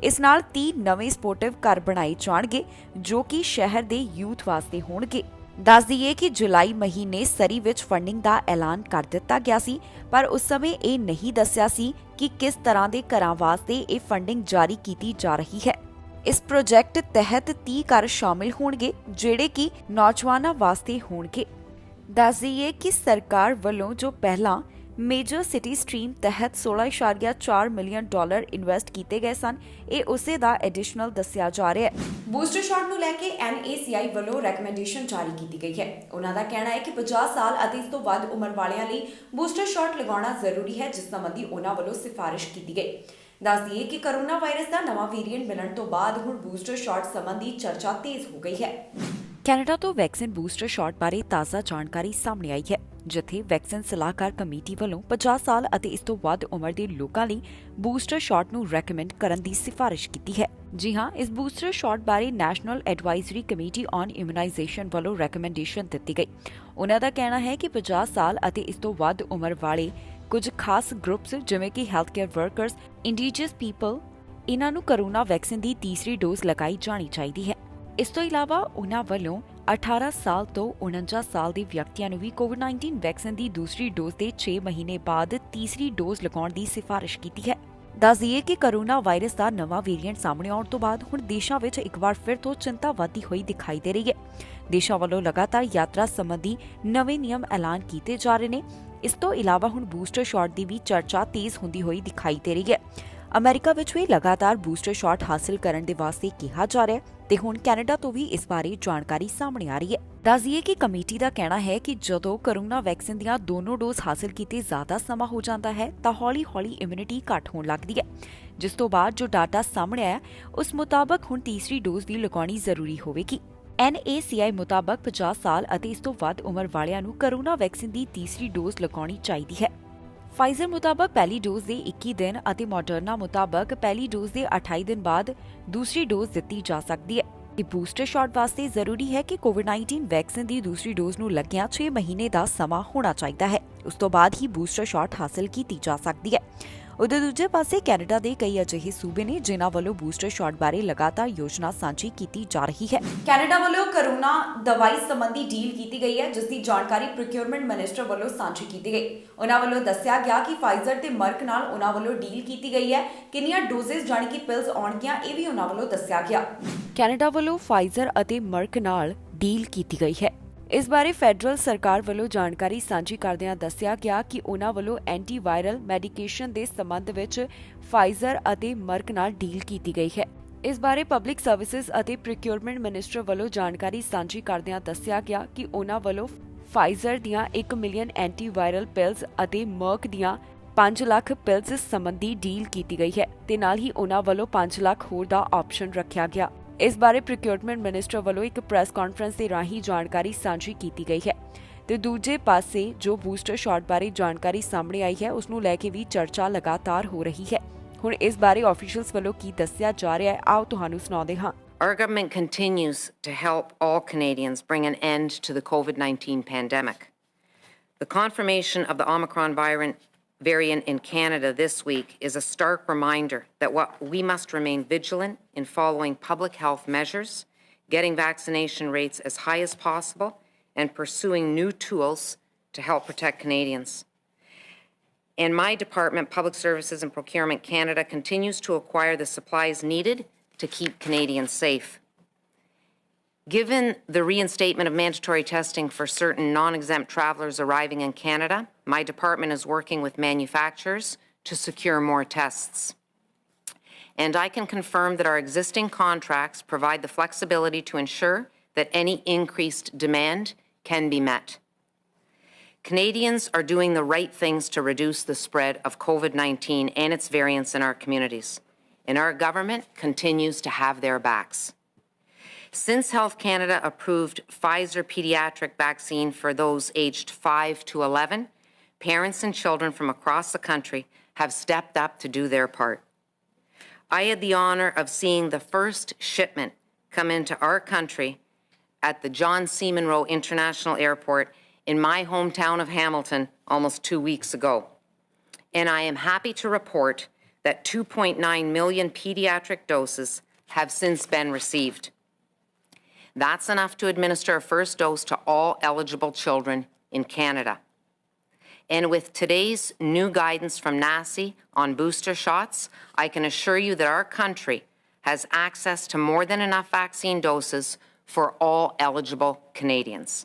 ਇਸ ਨਾਲ 30 ਨਵੇਂ ਸਪੋਰਟਿਵ ਘਰ ਬਣਾਏ ਜਾਣਗੇ ਜੋ ਕਿ ਸ਼ਹਿਰ ਦੇ ਯੂਥ ਵਾਸਤੇ ਹੋਣਗੇ। ਦੱਸ ਦਈਏ ਕਿ ਜੁਲਾਈ ਮਹੀਨੇ ਸਰੀ ਵਿੱਚ ਫੰਡਿੰਗ ਦਾ ਐਲਾਨ ਕਰ ਦਿੱਤਾ ਗਿਆ ਸੀ, ਪਰ ਉਸ ਸਮੇਂ ਇਹ ਨਹੀਂ ਦੱਸਿਆ ਸੀ ਕਿ ਕਿਸ ਤਰ੍ਹਾਂ ਦੇ ਘਰਾਂ ਵਾਸਤੇ ਇਹ ਫੰਡਿੰਗ ਜਾਰੀ ਕੀਤੀ ਜਾ ਰਹੀ ਹੈ। ਇਸ ਪ੍ਰੋਜੈਕਟ ਤਹਿਤ 30 ਘਰ ਸ਼ਾਮਿਲ ਹੋਣਗੇ ਜਿਹੜੇ ਕਿ ਨੌਜਵਾਨਾਂ ਵਾਸਤੇ ਹੋਣਗੇ। ਦੱਸ ਦਈਏ ਕਿ ਸਰਕਾਰ ਵੱਲੋਂ ਜੋ ਪਹਿਲਾਂ ਮੇਜਰ ਸਿਟੀ ਸਟ੍ਰੀਮ ਤਹਿਤ $16.4 ਮਿਲੀਅਨ ਇਨਵੈਸਟ ਕੀਤੇ ਗਏ ਸਨ, ਇਹ ਉਸੇ ਦਾ ਐਡੀਸ਼ਨਲ ਦੱਸਿਆ ਜਾ ਰਿਹਾ ਹੈ। ਬੂਸਟਰ ਸ਼ਾਟ ਨੂੰ ਲੈ ਕੇ NACI ਵੱਲੋਂ ਰეკਮੈਂਡੇਸ਼ਨ ਜਾਰੀ ਕੀਤੀ ਗਈ ਹੈ। ਉਹਨਾਂ ਦਾ ਕਹਿਣਾ ਹੈ ਕਿ 50 ਸਾਲ ਅਤੇ ਇਸ ਤੋਂ ਵੱਧ ਉਮਰ ਵਾਲਿਆਂ ਲਈ ਬੂਸਟਰ ਸ਼ਾਟ ਲਗਾਉਣਾ ਜ਼ਰੂਰੀ ਹੈ, ਜਿਸ ਸੰਬੰਧੀ ਉਹਨਾਂ ਵੱਲੋਂ ਸਿਫਾਰਿਸ਼ ਕੀਤੀ ਗਈ। ਦੱਸ ਦਈਏ ਕਿ ਕੋਰੋਨਾ ਵਾਇਰਸ ਦਾ ਨਵਾਂ ਵੇਰੀਐਂਟ ਮਿਲਣ ਤੋਂ ਬਾਅਦ ਹੁਣ ਬੂਸਟਰ ਸ਼ਾਟ ਸੰਬੰਧੀ ਚਰਚਾ ਤੇਜ਼ ਹੋ ਗਈ ਹੈ। ਕੈਨੇਡਾ ਤੋਂ ਵੈਕਸੀਨ ਬੂਸਟਰ ਸ਼ਾਟ ਬਾਰੇ ਤਾਜ਼ਾ ਜਾਣਕਾਰੀ ਸਾਹਮਣੇ ਆਈ ਹੈ, ਜਿੱਥੇ ਵੈਕਸੀਨ ਸਲਾਹਕਾਰ ਕਮੇਟੀ ਵੱਲੋਂ 50 ਸਾਲ ਅਤੇ ਇਸ ਤੋਂ ਵੱਧ ਉਮਰ ਦੇ ਲੋਕਾਂ ਲਈ ਬੂਸਟਰ ਸ਼ਾਟ ਨੂੰ ਰეკਮੈਂਡ ਕਰਨ ਦੀ ਸਿਫਾਰਿਸ਼ ਕੀਤੀ ਹੈ। ਜੀ ਹਾਂ, ਇਸ ਬੂਸਟਰ ਸ਼ਾਟ ਬਾਰੇ ਨੈਸ਼ਨਲ ਐਡਵਾਈਜ਼ਰੀ ਕਮੇਟੀ ਔਨ ਇਮਿਊਨਾਈਜ਼ੇਸ਼ਨ ਵੱਲੋਂ ਰეკਮੈਂਡੇਸ਼ਨ ਦਿੱਤੀ ਗਈ। ਉਹਨਾਂ ਦਾ ਕਹਿਣਾ ਹੈ ਕਿ 50 ਸਾਲ ਅਤੇ ਇਸ ਤੋਂ ਵੱਧ ਉਮਰ ਵਾਲੇ ਕੁਝ ਖਾਸ ਗਰੁੱਪਸ ਜਿਵੇਂ ਕਿ ਹੈਲਥ ਕੇਅਰ ਵਰਕਰਸ, ਇੰਡੀਜੀਅਸ ਪੀਪਲ, ਇਹਨਾਂ ਨੂੰ ਕੋਰੋਨਾ ਵੈਕਸੀਨ ਦੀ ਤੀਸਰੀ ਡੋਜ਼ ਲਗਾਈ ਜਾਣੀ ਚਾਹੀਦੀ ਹੈ। ਇਸ ਤੋਂ ਇਲਾਵਾ ਉਹਨਾਂ ਵੱਲੋਂ 18 ਸਾਲ ਤੋਂ 49 ਸਾਲ ਦੇ ਵਿਅਕਤੀਆਂ ਨੂੰ ਵੀ ਕੋਵਿਡ-19 ਵੈਕਸੀਨ ਦੀ ਦੂਸਰੀ ਡੋਜ਼ ਦੇ 6 ਮਹੀਨੇ ਬਾਅਦ ਤੀਸਰੀ ਡੋਜ਼ ਲਗਾਉਣ ਦੀ ਸਿਫਾਰਿਸ਼ ਕੀਤੀ ਹੈ। ਦੱਸ ਦਈਏ ਕਿ ਕੋਰੋਨਾ ਵਾਇਰਸ ਦਾ ਨਵਾਂ ਵੇਰੀਐਂਟ ਸਾਹਮਣੇ ਆਉਣ ਤੋਂ ਬਾਅਦ ਹੁਣ ਦੇਸ਼ਾਂ ਵਿੱਚ ਇੱਕ ਵਾਰ ਫਿਰ ਤੋਂ ਚਿੰਤਾ ਵਧਦੀ ਹੋਈ ਦਿਖਾਈ ਦੇ ਰਹੀ ਹੈ। ਦੇਸ਼ਾਂ ਵੱਲੋਂ ਲਗਾਤਾਰ ਯਾਤਰਾ ਸੰਬੰਧੀ ਨਵੇਂ ਨਿਯਮ ਐਲਾਨ ਕੀਤੇ ਜਾ ਰਹੇ ਨੇ। ਇਸ ਤੋਂ ਇਲਾਵਾ ਹੁਣ ਬੂਸਟਰ ਸ਼ਾਟ ਦੀ ਵੀ ਚਰਚਾ ਤੇਜ਼ ਹੁੰਦੀ ਹੋਈ ਦਿਖਾਈ ਦੇ ਰਹੀ ਹੈ। ਅਮਰੀਕਾ ਵਿੱਚ ਵੀ ਲਗਾਤਾਰ ਬੂਸਟਰ ਸ਼ਾਟ ਹਾਸਲ ਕਰਨ ਦੇ ਵਾਸਤੇ ਕਿਹਾ ਜਾ ਰਿਹਾ ਹੈ ਤੇ ਹੁਣ ਕੈਨੇਡਾ ਤੋਂ ਵੀ ਇਸ ਬਾਰੇ ਜਾਣਕਾਰੀ ਸਾਹਮਣੇ ਆ ਰਹੀ ਹੈ। ਦੱਸ ਦਈਏ ਕਿ ਕਮੇਟੀ ਦਾ ਕਹਿਣਾ ਹੈ ਕਿ ਜਦੋਂ ਕੋਰੋਨਾ ਵੈਕਸੀਨ ਦੀਆਂ ਦੋਨੋਂ ਡੋਜ਼ ਹਾਸਲ ਕੀਤੇ ਜ਼ਿਆਦਾ ਸਮਾਂ ਹੋ ਜਾਂਦਾ ਹੈ ਤਾਂ ਹੌਲੀ-ਹੌਲੀ ਇਮਿਊਨਿਟੀ ਘੱਟ ਹੋਣ ਲੱਗਦੀ ਹੈ, ਜਿਸ ਤੋਂ ਬਾਅਦ ਜੋ ਡਾਟਾ ਸਾਹਮਣੇ ਆਇਆ ਉਸ ਮੁਤਾਬਕ ਹੁਣ ਤੀਸਰੀ ਡੋਜ਼ ਵੀ ਲਗਾਉਣੀ ਜ਼ਰੂਰੀ ਹੋਵੇਗੀ। NACI ਮੁਤਾਬਕ 50 ਸਾਲ ਅਤੇ ਇਸ ਤੋਂ ਵੱਧ ਉਮਰ ਵਾਲਿਆਂ ਨੂੰ ਕੋਰੋਨਾ ਵੈਕਸੀਨ ਦੀ ਤੀਸਰੀ ਡੋਜ਼ ਲਗਾਉਣੀ ਚਾਹੀਦੀ ਹੈ। ਫਾਈਜ਼ਰ ਮੁਤਾਬਕ ਪਹਿਲੀ ਡੋਜ਼ ਦੇ 21 ਦਿਨ ਅਤੇ ਮੋਡਰਨਾ ਮੁਤਾਬਕ ਪਹਿਲੀ ਡੋਜ਼ ਦੇ 28 ਦਿਨ ਬਾਅਦ ਦੂਸਰੀ ਡੋਜ਼ ਦਿੱਤੀ ਜਾ ਸਕਦੀ ਹੈ। ਇਹ ਬੂਸਟਰ ਸ਼ਾਟ ਵਾਸਤੇ ਜ਼ਰੂਰੀ ਹੈ ਕਿ ਕੋਵਿਡ-19 ਵੈਕਸੀਨ ਦੀ ਦੂਸਰੀ ਡੋਜ਼ ਨੂੰ ਲੱਗਿਆਂ 6 ਮਹੀਨੇ ਦਾ ਸਮਾਂ ਹੋਣਾ ਚਾਹੀਦਾ ਹੈ। ਉਸ ਤੋਂ ਬਾਅਦ ਹੀ ਬੂਸਟਰ ਸ਼ਾਟ ਹਾਸਲ ਕੀਤੀ ਜਾ ਸਕਦੀ ਹੈ। ਉਧਰ ਦੂਜੇ ਪਾਸੇ ਕੈਨੇਡਾ ਦੇ ਕਈ ਅਜਿਹੇ ਸੂਬੇ ਨੇ ਜਿਨ੍ਹਾਂ ਵੱਲੋਂ ਬੂਸਟਰ ਸ਼ਾਟ ਬਾਰੇ ਲਗਾਤਾਰ ਯੋਜਨਾ ਸਾਂਝੀ ਕੀਤੀ ਜਾ ਰਹੀ ਹੈ। ਕੈਨੇਡਾ ਵੱਲੋਂ ਕੋਰੋਨਾ ਦਵਾਈ ਸੰਬੰਧੀ ਡੀਲ ਕੀਤੀ ਗਈ ਹੈ, ਜਿਸ ਦੀ ਜਾਣਕਾਰੀ ਪ੍ਰੋਕਿਊਰਮੈਂਟ ਮਿਨਿਸਟਰ ਵੱਲੋਂ ਸਾਂਝੀ ਕੀਤੀ ਗਈ। ਉਹਨਾਂ ਵੱਲੋਂ ਦੱਸਿਆ ਗਿਆ ਕਿ ਫਾਈਜ਼ਰ ਤੇ ਮਰਕ ਨਾਲ ਉਹਨਾਂ ਵੱਲੋਂ ਡੀਲ ਕੀਤੀ ਗਈ ਹੈ। ਕਿੰਨੀਆਂ ਡੋਜ਼ਸ ਜਾਣੀ ਕਿ ਪਿਲਸ ਆਉਣਗੀਆਂ, ਇਹ ਵੀ ਉਹਨਾਂ ਵੱਲੋਂ ਦੱਸਿਆ ਗਿਆ। ਕੈਨੇਡਾ ਵੱਲੋਂ ਫਾਈਜ਼ਰ ਅਤੇ ਮਰਕ ਨਾਲ ਡੀਲ ਕੀਤੀ ਗਈ ਹੈ। ਇਸ ਬਾਰੇ ਫੈਡਰਲ ਸਰਕਾਰ ਵੱਲੋਂ ਜਾਣਕਾਰੀ ਸਾਂਝੀ ਕਰਦਿਆਂ ਦੱਸਿਆ ਗਿਆ ਕਿ ਉਹਨਾਂ ਵੱਲੋਂ ਐਂਟੀਵਾਇਰਲ ਮੈਡੀਕੇਸ਼ਨ ਦੇ ਸੰਬੰਧ ਵਿੱਚ ਫਾਈਜ਼ਰ ਅਤੇ ਮਰਕ ਨਾਲ ਡੀਲ ਕੀਤੀ ਗਈ ਹੈ। ਇਸ ਬਾਰੇ ਪਬਲਿਕ ਸਰਵਿਸਿਜ਼ ਅਤੇ ਪ੍ਰੋਕਿਊਰਮੈਂਟ ਮਿਨਿਸਟਰ ਵੱਲੋਂ ਜਾਣਕਾਰੀ ਸਾਂਝੀ ਕਰਦਿਆਂ ਦੱਸਿਆ ਗਿਆ ਕਿ ਉਹਨਾਂ ਵੱਲੋਂ ਫਾਈਜ਼ਰ ਦੀਆਂ 1 ਮਿਲੀਅਨ ਐਂਟੀਵਾਇਰਲ ਪਿਲਸ ਅਤੇ ਮਰਕ ਦੀਆਂ 5 ਲੱਖ ਪਿਲਸ ਸੰਬੰਧੀ ਡੀਲ ਕੀਤੀ ਗਈ ਹੈ ਤੇ ਨਾਲ ਹੀ ਉਹਨਾਂ ਵੱਲੋਂ 5 ਲੱਖ ਹੋਰ ਦਾ ਆਪਸ਼ਨ ਰੱਖਿਆ ਗਿਆ। ਇਸ ਬਾਰੇ ਪ੍ਰੋਕਿਊਰਮੈਂਟ ਮਿਨਿਸਟਰ ਵੱਲੋਂ ਇੱਕ ਪ੍ਰੈਸ ਕਾਨਫਰੰਸ ਦੇ ਰਾਹੀਂ ਜਾਣਕਾਰੀ ਸਾਂਝੀ ਕੀਤੀ ਗਈ ਹੈ ਤੇ ਦੂਜੇ ਪਾਸੇ ਜੋ ਬੂਸਟਰ ਸ਼ਾਟ ਬਾਰੇ ਜਾਣਕਾਰੀ ਸਾਹਮਣੇ ਆਈ ਹੈ ਉਸ ਨੂੰ ਲੈ ਕੇ ਵੀ ਚਰਚਾ ਲਗਾਤਾਰ ਹੋ ਰਹੀ ਹੈ। ਹੁਣ ਇਸ ਬਾਰੇ ਆਫੀਸ਼ੀਅਲਸ ਵੱਲੋਂ ਕੀ ਦੱਸਿਆ ਜਾ ਰਿਹਾ ਹੈ, ਆਓ ਤੁਹਾਨੂੰ ਸੁਣਾਉਂਦੇ ਹਾਂ। Our government continues to help all Canadians bring an end to the COVID-19 pandemic. The confirmation of the Omicron variant in Canada this week is a stark reminder that we must remain vigilant in following public health measures, getting vaccination rates as high as possible, and pursuing new tools to help protect Canadians. And my department, Public Services and Procurement Canada, continues to acquire the supplies needed to keep Canadians safe. Given the reinstatement of mandatory testing for certain non-exempt travellers arriving in Canada, my department is working with manufacturers to secure more tests. And I can confirm that our existing contracts provide the flexibility to ensure that any increased demand can be met. Canadians are doing the right things to reduce the spread of COVID-19 and its variants in our communities, and our government continues to have their backs. Since Health Canada approved Pfizer pediatric vaccine for those aged 5 to 11, parents and children from across the country have stepped up to do their part. I had the honor of seeing the first shipment come into our country at the John C. Munro International Airport in my hometown of Hamilton almost 2 weeks ago. And I am happy to report that 2.9 million pediatric doses have since been received. That's enough to administer a first dose to all eligible children in Canada. And with today's new guidance from NACI on booster shots, I can assure you that our country has access to more than enough vaccine doses for all eligible Canadians.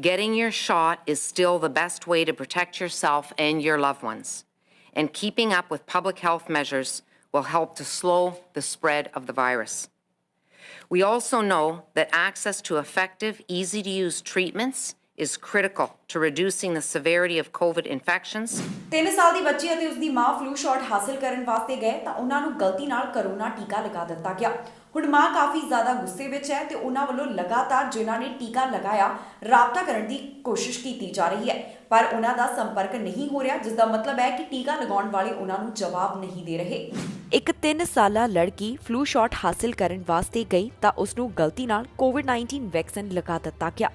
Getting your shot is still the best way to protect yourself and your loved ones. And keeping up with public health measures will help to slow the spread of the virus. We also know that access to effective, easy-to-use treatments is critical to reducing the severity of COVID infections. 3 ਸਾਲ ਦੀ ਬੱਚੀ ਅਤੇ ਉਸ ਦੀ ਮਾਂ flu shot ਹਾਸਲ ਕਰਨ ਵਾਸਤੇ ਗਏ ਤਾਂ ਉਹਨਾਂ ਨੂੰ ਗਲਤੀ ਨਾਲ ਕਰੋਨਾ ਟੀਕਾ ਲਗਾ ਦਿੱਤਾ ਗਿਆ। ਹੁਣ ਮਾਂ ਕਾਫੀ ਜ਼ਿਆਦਾ ਗੁੱਸੇ ਵਿੱਚ ਹੈ ਤੇ ਉਹਨਾਂ ਵੱਲੋਂ ਲਗਾਤਾਰ ਜਿਨ੍ਹਾਂ ਨੇ ਟੀਕਾ ਲਗਾਇਆ ਰਾਬਤਾ ਕਰਨ ਦੀ ਕੋਸ਼ਿਸ਼ ਕੀਤੀ ਜਾ ਰਹੀ ਹੈ, ਪਰ ਉਹਨਾਂ ਦਾ ਸੰਪਰਕ ਨਹੀਂ ਹੋ ਰਿਹਾ, ਜਿਸ ਦਾ ਮਤਲਬ ਹੈ ਕਿ ਟੀਕਾ ਲਗਾਉਣ ਵਾਲੇ ਉਹਨਾਂ ਨੂੰ ਜਵਾਬ ਨਹੀਂ ਦੇ ਰਹੇ। ਇੱਕ 3 ਸਾਲਾ ਲੜਕੀ ਫਲੂ ਸ਼ਾਟ ਹਾਸਲ ਕਰਨ ਵਾਸਤੇ ਗਈ ਤਾਂ ਉਸ ਨੂੰ ਗਲਤੀ ਨਾਲ ਕੋਵਿਡ-19 ਵੈਕਸੀਨ ਲਗਾ ਦਿੱਤਾ ਗਿਆ।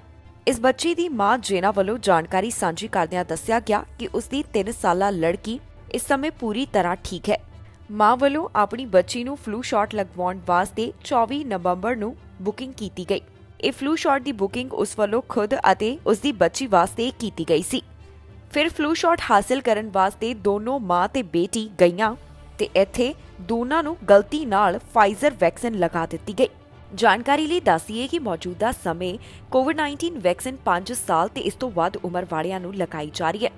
ਇਸ ਬੱਚੀ ਦੀ ਮਾਂ ਜੇਨਾ ਵੱਲੋਂ ਜਾਣਕਾਰੀ ਸਾਂਝੀ ਕਰਦਿਆਂ ਦੱਸਿਆ ਗਿਆ ਕਿ ਉਸ ਦੀ 3 ਸਾਲਾ ਲੜਕੀ ਇਸ ਸਮੇਂ ਪੂਰੀ ਤਰ੍ਹਾਂ ਠੀਕ ਹੈ। ਮਾਂ ਵੱਲੋਂ ਆਪਣੀ ਬੱਚੀ ਨੂੰ ਫਲੂ ਸ਼ਾਟ ਲਗਵਾਉਣ ਵਾਸਤੇ 24 ਨਵੰਬਰ ਨੂੰ ਬੁਕਿੰਗ ਕੀਤੀ ਗਈ। ਇਹ ਫਲੂ ਸ਼ਾਟ ਦੀ ਬੁਕਿੰਗ ਉਸ ਵੱਲੋਂ ਖੁਦ ਅਤੇ ਉਸ ਦੀ ਬੱਚੀ ਵਾਸਤੇ ਕੀਤੀ ਗਈ ਸੀ। ਫਿਰ ਫਲੂ ਸ਼ਾਟ ਹਾਸਲ ਕਰਨ ਵਾਸਤੇ ਦੋਨੋਂ ਮਾਂ ਤੇ ਬੇਟੀ ਗਈਆਂ ਤੇ ਇੱਥੇ ਦੋਨਾਂ ਨੂੰ ਗਲਤੀ ਨਾਲ ਫਾਈਜ਼ਰ ਵੈਕਸੀਨ ਲਗਾ ਦਿੱਤੀ ਗਈ। ਜਾਣਕਾਰੀ ਲਈ ਦੱਸੀਏ ਕਿ ਮੌਜੂਦਾ ਸਮੇਂ ਕੋਵਿਡ-19 ਵੈਕਸੀਨ 5 ਸਾਲ ਤੇ ਇਸ ਤੋਂ ਵੱਧ ਉਮਰ ਵਾਲਿਆਂ ਨੂੰ ਲਗਾਈ ਜਾ ਰਹੀ ਹੈ।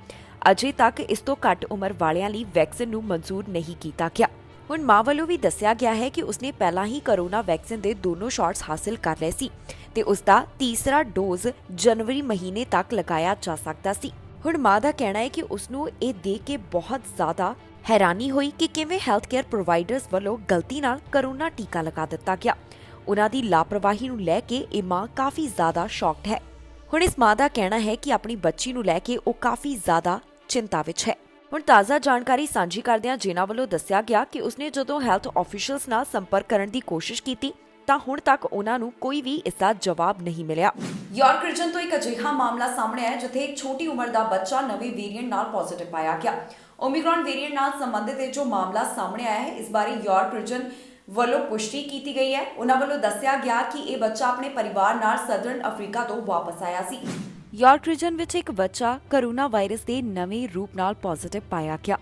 ਅਜੇ ਤੱਕ ਇਸ ਤੋਂ ਘੱਟ ਉਮਰ ਵਾਲਿਆਂ ਲਈ ਵੈਕਸੀਨ ਨੂੰ ਮਨਜ਼ੂਰ ਨਹੀਂ ਕੀਤਾ ਗਿਆ। ਹੁਣ ਮਾਂ ਵੱਲੋਂ ਵੀ ਦੱਸਿਆ ਗਿਆ ਹੈ ਕਿ ਉਸਨੇ ਪਹਿਲਾਂ ਹੀ ਕੋਰੋਨਾ ਵੈਕਸੀਨ ਦੇ ਦੋਨੋਂ ਸ਼ਾਟਸ ਹਾਸਲ ਕਰ ਲਏ ਸੀ ਤੇ ਉਸ ਦਾ ਤੀਸਰਾ ਡੋਜ਼ ਜਨਵਰੀ ਮਹੀਨੇ ਤੱਕ ਲਗਾਇਆ ਜਾ ਸਕਦਾ ਸੀ। ਹੁਣ ਮਾਂ ਦਾ ਕਹਿਣਾ ਹੈ ਕਿ ਉਸ ਨੂੰ ਇਹ ਦੇਖ ਕੇ ਬਹੁਤ ਜ਼ਿਆਦਾ ਹੈਰਾਨੀ ਹੋਈ ਕਿ ਕਿਵੇਂ ਹੈਲਥ ਕੇਅਰ ਪ੍ਰੋਵਾਈਡਰਸ ਵੱਲੋਂ ਗਲਤੀ ਨਾਲ ਕੋਰੋਨਾ ਟੀਕਾ ਲਗਾ ਦਿੱਤਾ ਗਿਆ। ਉਹਨਾਂ ਦੀ ਲਾਪਰਵਾਹੀ ਨੂੰ ਲੈ ਕੇ ਇਹ ਮਾਂ ਕਾਫੀ ਜ਼ਿਆਦਾ ਸ਼ੌਕਡ ਹੈ। ਹੁਣ ਇਸ ਮਾਂ ਦਾ ਕਹਿਣਾ ਹੈ ਕਿ ਆਪਣੀ ਬੱਚੀ ਨੂੰ ਲੈ ਕੇ ਉਹ ਕਾਫੀ ਜ਼ਿਆਦਾ ਚਿੰਤਾ ਵਿੱਚ ਹੈ। ਹੁਣ ਤਾਜ਼ਾ ਜਾਣਕਾਰੀ ਸਾਂਝੀ ਕਰਦਿਆਂ ਜੇਨਾ ਵੱਲੋਂ ਦੱਸਿਆ ਗਿਆ ਕਿ ਉਸਨੇ ਜਦੋਂ ਹੈਲਥ ਆਫੀਸ਼ੀਅਲਸ ਨਾਲ ਸੰਪਰਕ ਕਰਨ ਦੀ ਕੋਸ਼ਿਸ਼ ਕੀਤੀ ਤਾਂ ਹੁਣ ਤੱਕ ਉਹਨਾਂ ਨੂੰ ਕੋਈ ਵੀ ਇਸ ਦਾ ਜਵਾਬ ਨਹੀਂ ਮਿਲਿਆ। ਯਾਰਕ ਰੀਜਨ ਤੋਂ ਇੱਕ ਅਜਿਹਾ ਮਾਮਲਾ ਸਾਹਮਣੇ ਆਇਆ ਜਿੱਥੇ ਇੱਕ ਛੋਟੀ ਉਮਰ ਦਾ ਬੱਚਾ ਨਵੇਂ ਵੇਰੀਐਂਟ ਨਾਲ ਪੋਜ਼ਿਟਿਵ ਪਾਇਆ ਗਿਆ। ਓਮਿਕਰॉन ਵੇਰੀਐਂਟ ਨਾਲ ਸੰਬੰਧਿਤ ਇਹ ਜੋ ਮਾਮਲਾ ਸਾਹਮਣੇ ਆਇਆ ਹੈ, ਇਸ ਬਾਰੇ ਯੂਰਪ ਰੀਜਨ ਵੱਲੋਂ ਪੁਸ਼ਟੀ ਕੀਤੀ ਗਈ ਹੈ। ਉਹਨਾਂ ਵੱਲੋਂ ਦੱਸਿਆ ਗਿਆ ਕਿ ਇਹ ਬੱਚਾ ਆਪਣੇ ਪਰਿਵਾਰ ਨਾਲ ਸਦਰਨ ਅਫਰੀਕਾ ਤੋਂ ਵਾਪਸ ਆਇਆ ਸੀ। ਯਾਰਕ ਰੀਜਨ ਵਿੱਚ ਇੱਕ ਬੱਚਾ ਕੋਰੋਨਾ ਵਾਇਰਸ ਦੇ ਨਵੇਂ ਰੂਪ ਨਾਲ ਪੋਜ਼ਿਟਿਵ ਪਾਇਆ ਗਿਆ।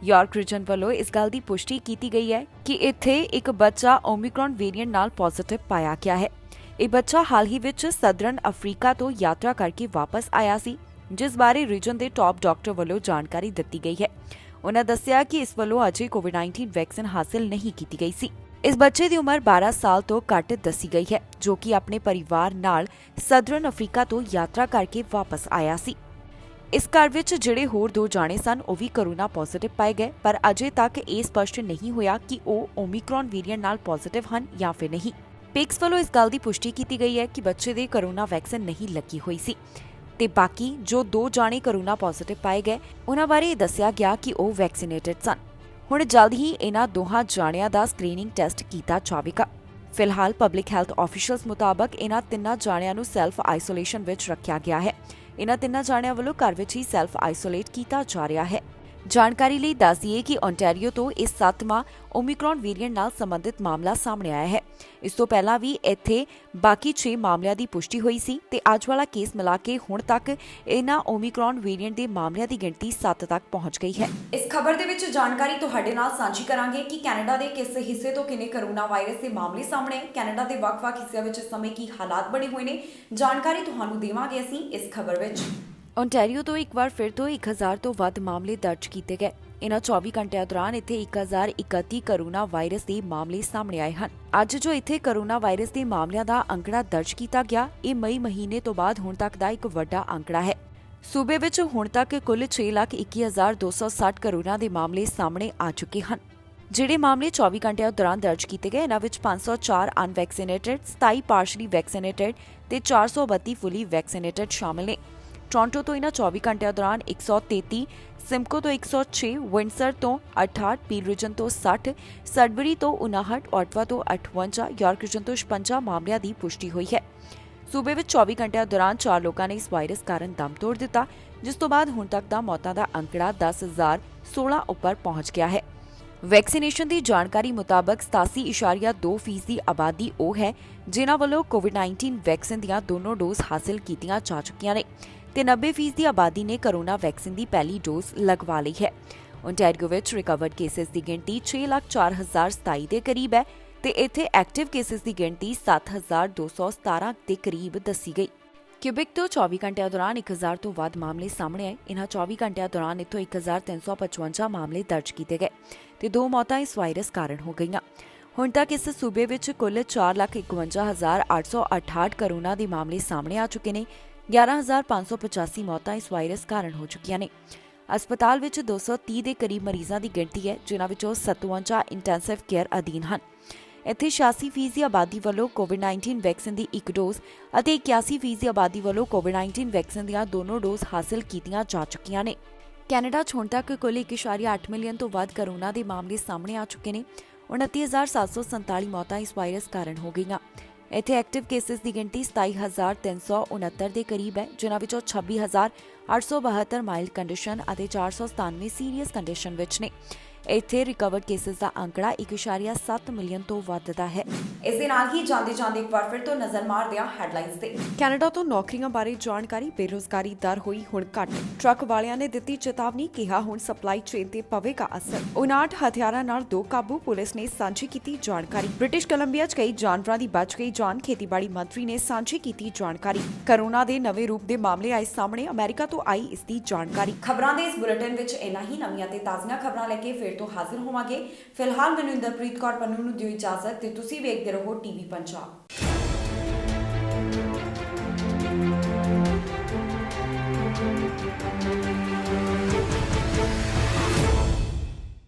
ਯਾਰਕ ਰੀਜਨ ਵੱਲੋਂ ਇਸ ਗੱਲ ਦੀ ਪੁਸ਼ਟੀ ਕੀਤੀ ਗਈ ਹੈ ਕਿ ਇੱਥੇ ਇੱਕ ਬੱਚਾ ਓਮਿਕਰॉन ਵੇਰੀਐਂਟ ਨਾਲ ਪੋਜ਼ਿਟਿਵ ਪਾਇਆ ਗਿਆ ਹੈ। ਇਹ ਬੱਚਾ ਹਾਲ ਹੀ ਵਿੱਚ ਸਦਰਨ ਅਫਰੀਕਾ ਤੋਂ ਯਾਤਰਾ ਕਰਕੇ ਵਾਪਸ ਆਇਆ ਸੀ, ਜਿਸ ਬਾਰੇ ਰੀਜਨ ਦੇ ਟਾਪ ਡਾਕਟਰ ਵੱਲੋਂ ਜਾਣਕਾਰੀ ਦਿੱਤੀ ਗਈ ਹੈ। ਉਨ੍ਹਾਂ ਦੱਸਿਆ ਕਿ ਇਸ ਵੱਲੋਂ ਅਜੇ ਕੋਵਿਡ-19 ਵੈਕਸੀਨ ਹਾਸਲ ਨਹੀਂ ਕੀਤੀ ਗਈ ਸੀ। ਇਸ ਬੱਚੇ ਦੀ ਉਮਰ 12 ਸਾਲ ਤੋਂ ਘੱਟ ਦੱਸੀ ਗਈ ਹੈ, ਜੋ ਕਿ ਆਪਣੇ ਪਰਿਵਾਰ ਨਾਲ ਸਦਰਨ ਅਫਰੀਕਾ ਤੋਂ ਯਾਤਰਾ ਕਰਕੇ ਵਾਪਸ ਆਇਆ ਸੀ। ਇਸ ਘਰ ਵਿੱਚ ਜਿਹੜੇ ਹੋਰ 2 ਜਾਣੇ ਸਨ ਉਹ ਵੀ ਕੋਰੋਨਾ ਪੋਜ਼ਿਟਿਵ ਪਾਏ ਗਏ, ਪਰ ਅਜੇ ਤੱਕ ਇਹ ਸਪਸ਼ਟ ਨਹੀਂ ਹੋਇਆ ਕਿ ਉਹ ਓਮਿਕਰॉन ਵੇਰੀਐਂਟ ਨਾਲ ਪੋਜ਼ਿਟਿਵ ਹਨ ਜਾਂ ਫਿਰ ਨਹੀਂ। ਪਿਕਸ ਵੱਲੋਂ ਇਸ ਗੱਲ ਦੀ ਪੁਸ਼ਟੀ ਕੀਤੀ ਗਈ ਹੈ ਕਿ ਬੱਚੇ ਦੇ ਕੋਰੋਨਾ ਵੈਕਸੀਨ ਨਹੀਂ ਲੱਗੀ ਹੋਈ ਸੀ ਤੇ ਬਾਕੀ ਜੋ 2 ਜਾਣੇ ਕੋਰੋਨਾ ਪੋਜ਼ਿਟਿਵ ਪਾਏ ਗਏ ਉਹਨਾਂ ਬਾਰੇ ਦੱਸਿਆ ਗਿਆ ਕਿ ਉਹ ਵੈਕਸੀਨੇਟਡ ਸਨ। ਹੁਣ ਜਲਦ ਹੀ ਇਹਨਾਂ ਦੋਹਾਂ ਜਾਣਿਆਂ ਦਾ ਸਕਰੀਨਿੰਗ ਟੈਸਟ ਕੀਤਾ ਜਾਵੇਗਾ। ਫਿਲਹਾਲ ਪਬਲਿਕ ਹੈਲਥ ਆਫੀਸ਼ੀਅਲਸ ਮੁਤਾਬਕ ਇਹਨਾਂ 3 ਜਾਣਿਆਂ ਨੂੰ ਸੈਲਫ ਆਈਸੋਲੇਸ਼ਨ ਵਿੱਚ ਰੱਖਿਆ ਗਿਆ ਹੈ। ਇਹਨਾਂ 3 ਜਾਣਿਆਂ ਵੱਲੋਂ ਘਰ ਵਿੱਚ ਹੀ ਸੈਲਫ ਆਈਸੋਲੇਟ ਕੀਤਾ ਜਾ ਰਿਹਾ ਹੈ। ਜਾਣਕਾਰੀ ਲਈ ਦੱਸ ਦਈਏ ਕਿ ਓਨਟਾਰੀਓ ਤੋਂ ਇਸ 7ਵਾਂ ਓਮਿਕਰॉन ਵੇਰੀਐਂਟ ਨਾਲ ਸੰਬੰਧਿਤ ਮਾਮਲਾ ਸਾਹਮਣੇ ਆਇਆ ਹੈ। ਇਸ ਤੋਂ ਪਹਿਲਾਂ ਵੀ ਇੱਥੇ ਬਾਕੀ 6 ਮਾਮਲਿਆਂ ਦੀ ਪੁਸ਼ਟੀ ਹੋਈ ਸੀ ਤੇ ਅੱਜ ਵਾਲਾ ਕੇਸ ਮਿਲਾ ਕੇ ਹੁਣ ਤੱਕ ਇਹਨਾਂ ਓਮਿਕਰॉन ਵੇਰੀਐਂਟ ਦੇ ਮਾਮਲਿਆਂ ਦੀ ਗਿਣਤੀ 7 ਤੱਕ ਪਹੁੰਚ ਗਈ ਹੈ। ਇਸ ਖਬਰ ਦੇ ਵਿੱਚ ਜਾਣਕਾਰੀ ਤੁਹਾਡੇ ਨਾਲ ਸਾਂਝੀ ਕਰਾਂਗੇ ਕਿ ਕੈਨੇਡਾ ਦੇ ਕਿਸ ਹਿੱਸੇ ਤੋਂ ਕਿੰਨੇ ਕੋਰੋਨਾ ਵਾਇਰਸ ਦੇ ਮਾਮਲੇ ਸਾਹਮਣੇ ਆਏ, ਕੈਨੇਡਾ ਦੇ ਵੱਖ-ਵੱਖ ਹਿੱਸਿਆਂ ਵਿੱਚ ਇਸ ਸਮੇਂ ਕੀ ਹਾਲਾਤ ਬਣੇ ਹੋਏ ਨੇ, ਜਾਣਕਾਰੀ ਤੁਹਾਨੂੰ ਦੇਵਾਂਗੇ ਅਸੀਂ ਇਸ ਖਬਰ ਵਿੱਚ। ਓਨਟਾਰੀਓ ਤੋਂ ਇੱਕ ਵਾਰ ਫਿਰ ਤੋਂ 1000 ਤੋਂ ਵੱਧ ਮਾਮਲੇ ਦਰਜ ਕੀਤੇ ਗਏ। ਇਨ੍ਹਾਂ 24 ਘੰਟਿਆਂ ਦੌਰਾਨ ਇੱਥੇ 1031 ਕੋਰੋਨਾ ਵਾਇਰਸ ਦੇ ਮਾਮਲੇ ਸਾਹਮਣੇ ਆਏ ਹਨ। ਅੱਜ ਜੋ ਇੱਥੇ ਕੋਰੋਨਾ ਵਾਇਰਸ ਦੇ ਮਾਮਲਿਆਂ ਦਾ ਅੰਕੜਾ ਦਰਜ ਕੀਤਾ ਗਿਆ, ਇਹ ਮਈ ਮਹੀਨੇ ਤੋਂ ਬਾਅਦ ਹੁਣ ਤੱਕ ਦਾ ਇੱਕ ਵੱਡਾ ਅੰਕੜਾ ਹੈ। ਸੂਬੇ ਵਿੱਚ ਹੁਣ ਤੱਕ ਕੁੱਲ 6,21,260 ਕੋਰੋਨਾ ਦੇ ਮਾਮਲੇ ਸਾਹਮਣੇ ਆ ਚੁੱਕੇ ਹਨ। ਜਿਹੜੇ ਮਾਮਲੇ 24 ਘੰਟਿਆਂ ਦੌਰਾਨ ਦਰਜ ਕੀਤੇ ਗਏ, ਇਹਨਾਂ ਵਿੱਚ 504 ਅਨਵੈਕਸੀਨੇਟਡ, 27 ਪਾਰਸ਼ਲੀ ਵੈਕਸੀਨੇਟਡ ਤੇ 432 ਫੁੱਲੀ ਵੈਕਸੀਨੇਟਡ ਸ਼ਾਮਲ ਨੇ। ਟੋਰਾਂਟੋ ਤੋਂ ਇਹਨਾਂ 24 ਘੰਟਿਆਂ ਦੌਰਾਨ 133, ਸਿਮਕੋ ਤੋਂ 106, ਵਿੰਡਸਰ ਤੋਂ 68, ਪੀਲ ਰੀਜਨ ਤੋਂ 60, ਸਡਬਰੀ ਤੋਂ 59, ਆਟਵਾ ਤੋਂ 58, ਯਾਰਕ ਰੀਜਨ ਤੋਂ 56 ਮਾਮਲਿਆਂ ਦੀ ਪੁਸ਼ਟੀ ਹੋਈ ਹੈ। ਸੂਬੇ ਵਿੱਚ 24 ਘੰਟਿਆਂ ਦੌਰਾਨ 4 ਲੋਕਾਂ ਨੇ ਇਸ ਵਾਇਰਸ ਕਾਰਨ ਦਮ ਤੋੜ ਦਿੱਤਾ, ਜਿਸ ਤੋਂ ਬਾਅਦ ਹੁਣ ਤੱਕ ਦਾ ਮੌਤਾਂ ਦਾ ਅੰਕੜਾ 10,016 ਉੱਪਰ ਪਹੁੰਚ ਗਿਆ ਹੈ। ਵੈਕਸੀਨੇਸ਼ਨ ਦੀ ਜਾਣਕਾਰੀ ਮੁਤਾਬਕ 87.2% ਦੀ ਆਬਾਦੀ ਉਹ ਹੈ ਜਿਨ੍ਹਾਂ ਵੱਲੋਂ ਕੋਵਿਡ-19 ਵੈਕਸੀਨ ਦੀਆਂ ਦੋਨੋਂ ਡੋਜ਼ ਹਾਸਲ ਕੀਤੀਆਂ ਜਾ ਚੁੱਕੀਆਂ ਨੇ ਤੇ 90% ਦੀ ਆਬਾਦੀ ਨੇ ਕੋਰੋਨਾ ਵੈਕਸੀਨ ਦੀ ਪਹਿਲੀ ਡੋਜ਼ ਲਗਵਾ ਲਈ ਹੈ। ਓਨਟਾਰੀਓ ਵਿੱਚ ਰਿਕਵਰਡ ਕੇਸਿਸ ਦੀ ਗਿਣਤੀ 6,04,027 ਦੇ ਕਰੀਬ ਹੈ ਤੇ ਇੱਥੇ ਐਕਟਿਵ ਕੇਸਿਸ ਦੀ ਗਿਣਤੀ 7,217 ਦੇ ਕਰੀਬ ਦੱਸੀ ਗਈ। ਕਿਊਬਿਕ ਤੋਂ 24 ਘੰਟਿਆਂ ਦੌਰਾਨ 1000 ਤੋਂ ਵੱਧ ਮਾਮਲੇ ਸਾਹਮਣੇ ਆਏ। ਇਨ੍ਹਾਂ 24 ਘੰਟਿਆਂ ਦੌਰਾਨ ਇੱਥੋਂ 1355 ਮਾਮਲੇ ਦਰਜ ਕੀਤੇ ਗਏ ਤੇ 2 ਮੌਤਾਂ ਇਸ ਵਾਇਰਸ ਕਾਰਨ ਹੋ ਗਈਆਂ। ਹੁਣ ਤੱਕ ਇਸ ਸੂਬੇ ਵਿੱਚ ਕੁੱਲ 4,51,868 ਕੋਰੋਨਾ ਦੇ ਮਾਮਲੇ ਸਾਹਮਣੇ ਆ ਚੁੱਕੇ ਨੇ। 11,585 ਮੌਤਾਂ ਇਸ ਵਾਇਰਸ ਕਾਰਨ ਹੋ ਚੁੱਕੀਆਂ ਨੇ। ਹਸਪਤਾਲ ਵਿੱਚ 230 ਦੇ ਕਰੀਬ ਮਰੀਜ਼ਾਂ ਦੀ ਗਿਣਤੀ ਹੈ, ਜਿਨ੍ਹਾਂ ਵਿੱਚੋਂ 57 ਇੰਟੈਂਸਿਵ ਕੇਅਰ ਅਧੀਨ ਹਨ। ਇੱਥੇ 86% ਦੀ ਆਬਾਦੀ ਵੱਲੋਂ ਕੋਵਿਡ-19 ਵੈਕਸੀਨ ਦੀ ਇੱਕ ਡੋਜ਼ ਅਤੇ 81% ਦੀ ਆਬਾਦੀ ਵੱਲੋਂ ਕੋਵਿਡ-19 ਵੈਕਸੀਨ ਦੀਆਂ ਦੋਨੋਂ ਡੋਜ਼ ਹਾਸਲ ਕੀਤੀਆਂ ਜਾ ਚੁੱਕੀਆਂ ਨੇ। ਕੈਨੇਡਾ 'ਚ ਹੁਣ ਤੱਕ ਕੁੱਲ 1.8 ਮਿਲੀਅਨ ਤੋਂ ਵੱਧ ਕੋਰੋਨਾ ਦੇ ਮਾਮਲੇ ਸਾਹਮਣੇ ਆ ਚੁੱਕੇ ਨੇ। 29,747 ਮੌਤਾਂ ਇਸ ਵਾਇਰਸ ਕਾਰਨ ਹੋ ਗਈਆਂ। ਇੱਥੇ ਐਕਟਿਵ ਕੇਸਿਸ ਦੀ ਗਿਣਤੀ 27,369 ਦੇ ਕਰੀਬ ਹੈ, ਜਿਨ੍ਹਾਂ ਵਿੱਚੋਂ 26,872 ਮਾਈਲਡ ਕੰਡੀਸ਼ਨ ਅਤੇ 497 ਸੀਰੀਅਸ ਕੰਡੀਸ਼ਨ ਵਿੱਚ ਨੇ। ਇੱਥੇ ਰਿਕਵਰਡ ਕੇਸਿਸ ਦਾ ਅੰਕੜਾ 1.7 ਮਿਲੀਅਨ ਤੋਂ ਵੱਧ ਦਾ ਹੈ। ਇਸ ਦੇ ਨਾਲ ਹੀ ਜਾਂਦੇ ਇੱਕ ਵਾਰ ਫਿਰ ਤੋਂ ਨਜ਼ਰ ਮਾਰਦੇ ਹਾਂ ਹੈਡਲਾਈਨਸ ਤੇ। ਕੈਨੇਡਾ ਤੋਂ ਨੌਕਰੀਆਂ ਬਾਰੇ ਜਾਣਕਾਰੀ, ਬੇਰੁਜ਼ਗਾਰੀ ਦਰ ਹੋਈ ਹੁਣ ਘੱਟ। ਟਰੱਕ ਵਾਲਿਆਂ ਨੇ ਦਿੱਤੀ ਚੇਤਾਵਨੀ, ਕਿਹਾ ਹੁਣ ਸਪਲਾਈ ਚੇਨ ਤੇ ਪਵੇਗਾ ਅਸਰ। 59 ਹਥਿਆਰਾਂ ਨਾਲ 2 ਕਾਬੂ, ਪੁਲਿਸ ਨੇ ਸਾਂਝੀ ਕੀਤੀ ਜਾਣਕਾਰੀ। ਬ੍ਰਿਟਿਸ਼ ਕੋਲੰਬੀਆ 'ਚ ਕਈ ਜਾਨਵਰਾਂ ਦੀ ਬਚ ਗਈ ਜਾਨ, ਖੇਤੀਬਾੜੀ ਮੰਤਰੀ ਨੇ ਸਾਂਝੀ ਕੀਤੀ ਜਾਣਕਾਰੀ। ਕੋਰੋਨਾ ਦੇ ਨਵੇਂ ਰੂਪ ਦੇ ਮਾਮਲੇ ਆਏ ਸਾਹਮਣੇ, ਅਮਰੀਕਾ ਤੋਂ ਆਈ ਇਸ ਦੀ ਜਾਣਕਾਰੀ। ਖਬਰਾਂ ਦੇ ਇਸ ਬੁਲੇਟਿਨ ਵਿੱਚ ਇੰਨਾ ਹੀ। ਨਵੀਆਂ ਤੇ ਤਾਜ਼ੀਆਂ ਖਬਰਾਂ ਲੈ ਕੇ ਫਿਰ ਤੋਂ ਹਾਜ਼ਰ ਹੋਵਾਂਗੇ। ਫਿਲਹਾਲ ਮੈਨੂੰ ਇੰਦਰਪ੍ਰੀਤ ਕੌਰ ਪੰਨੂ ਨੂੰ ਦਿਓ ਇਜਾਜ਼ਤ ਤੇ ਤੁਸੀਂ ਵੇਖਦੇ ਰਹੋ ਟੀਵੀ ਪੰਜਾਬ।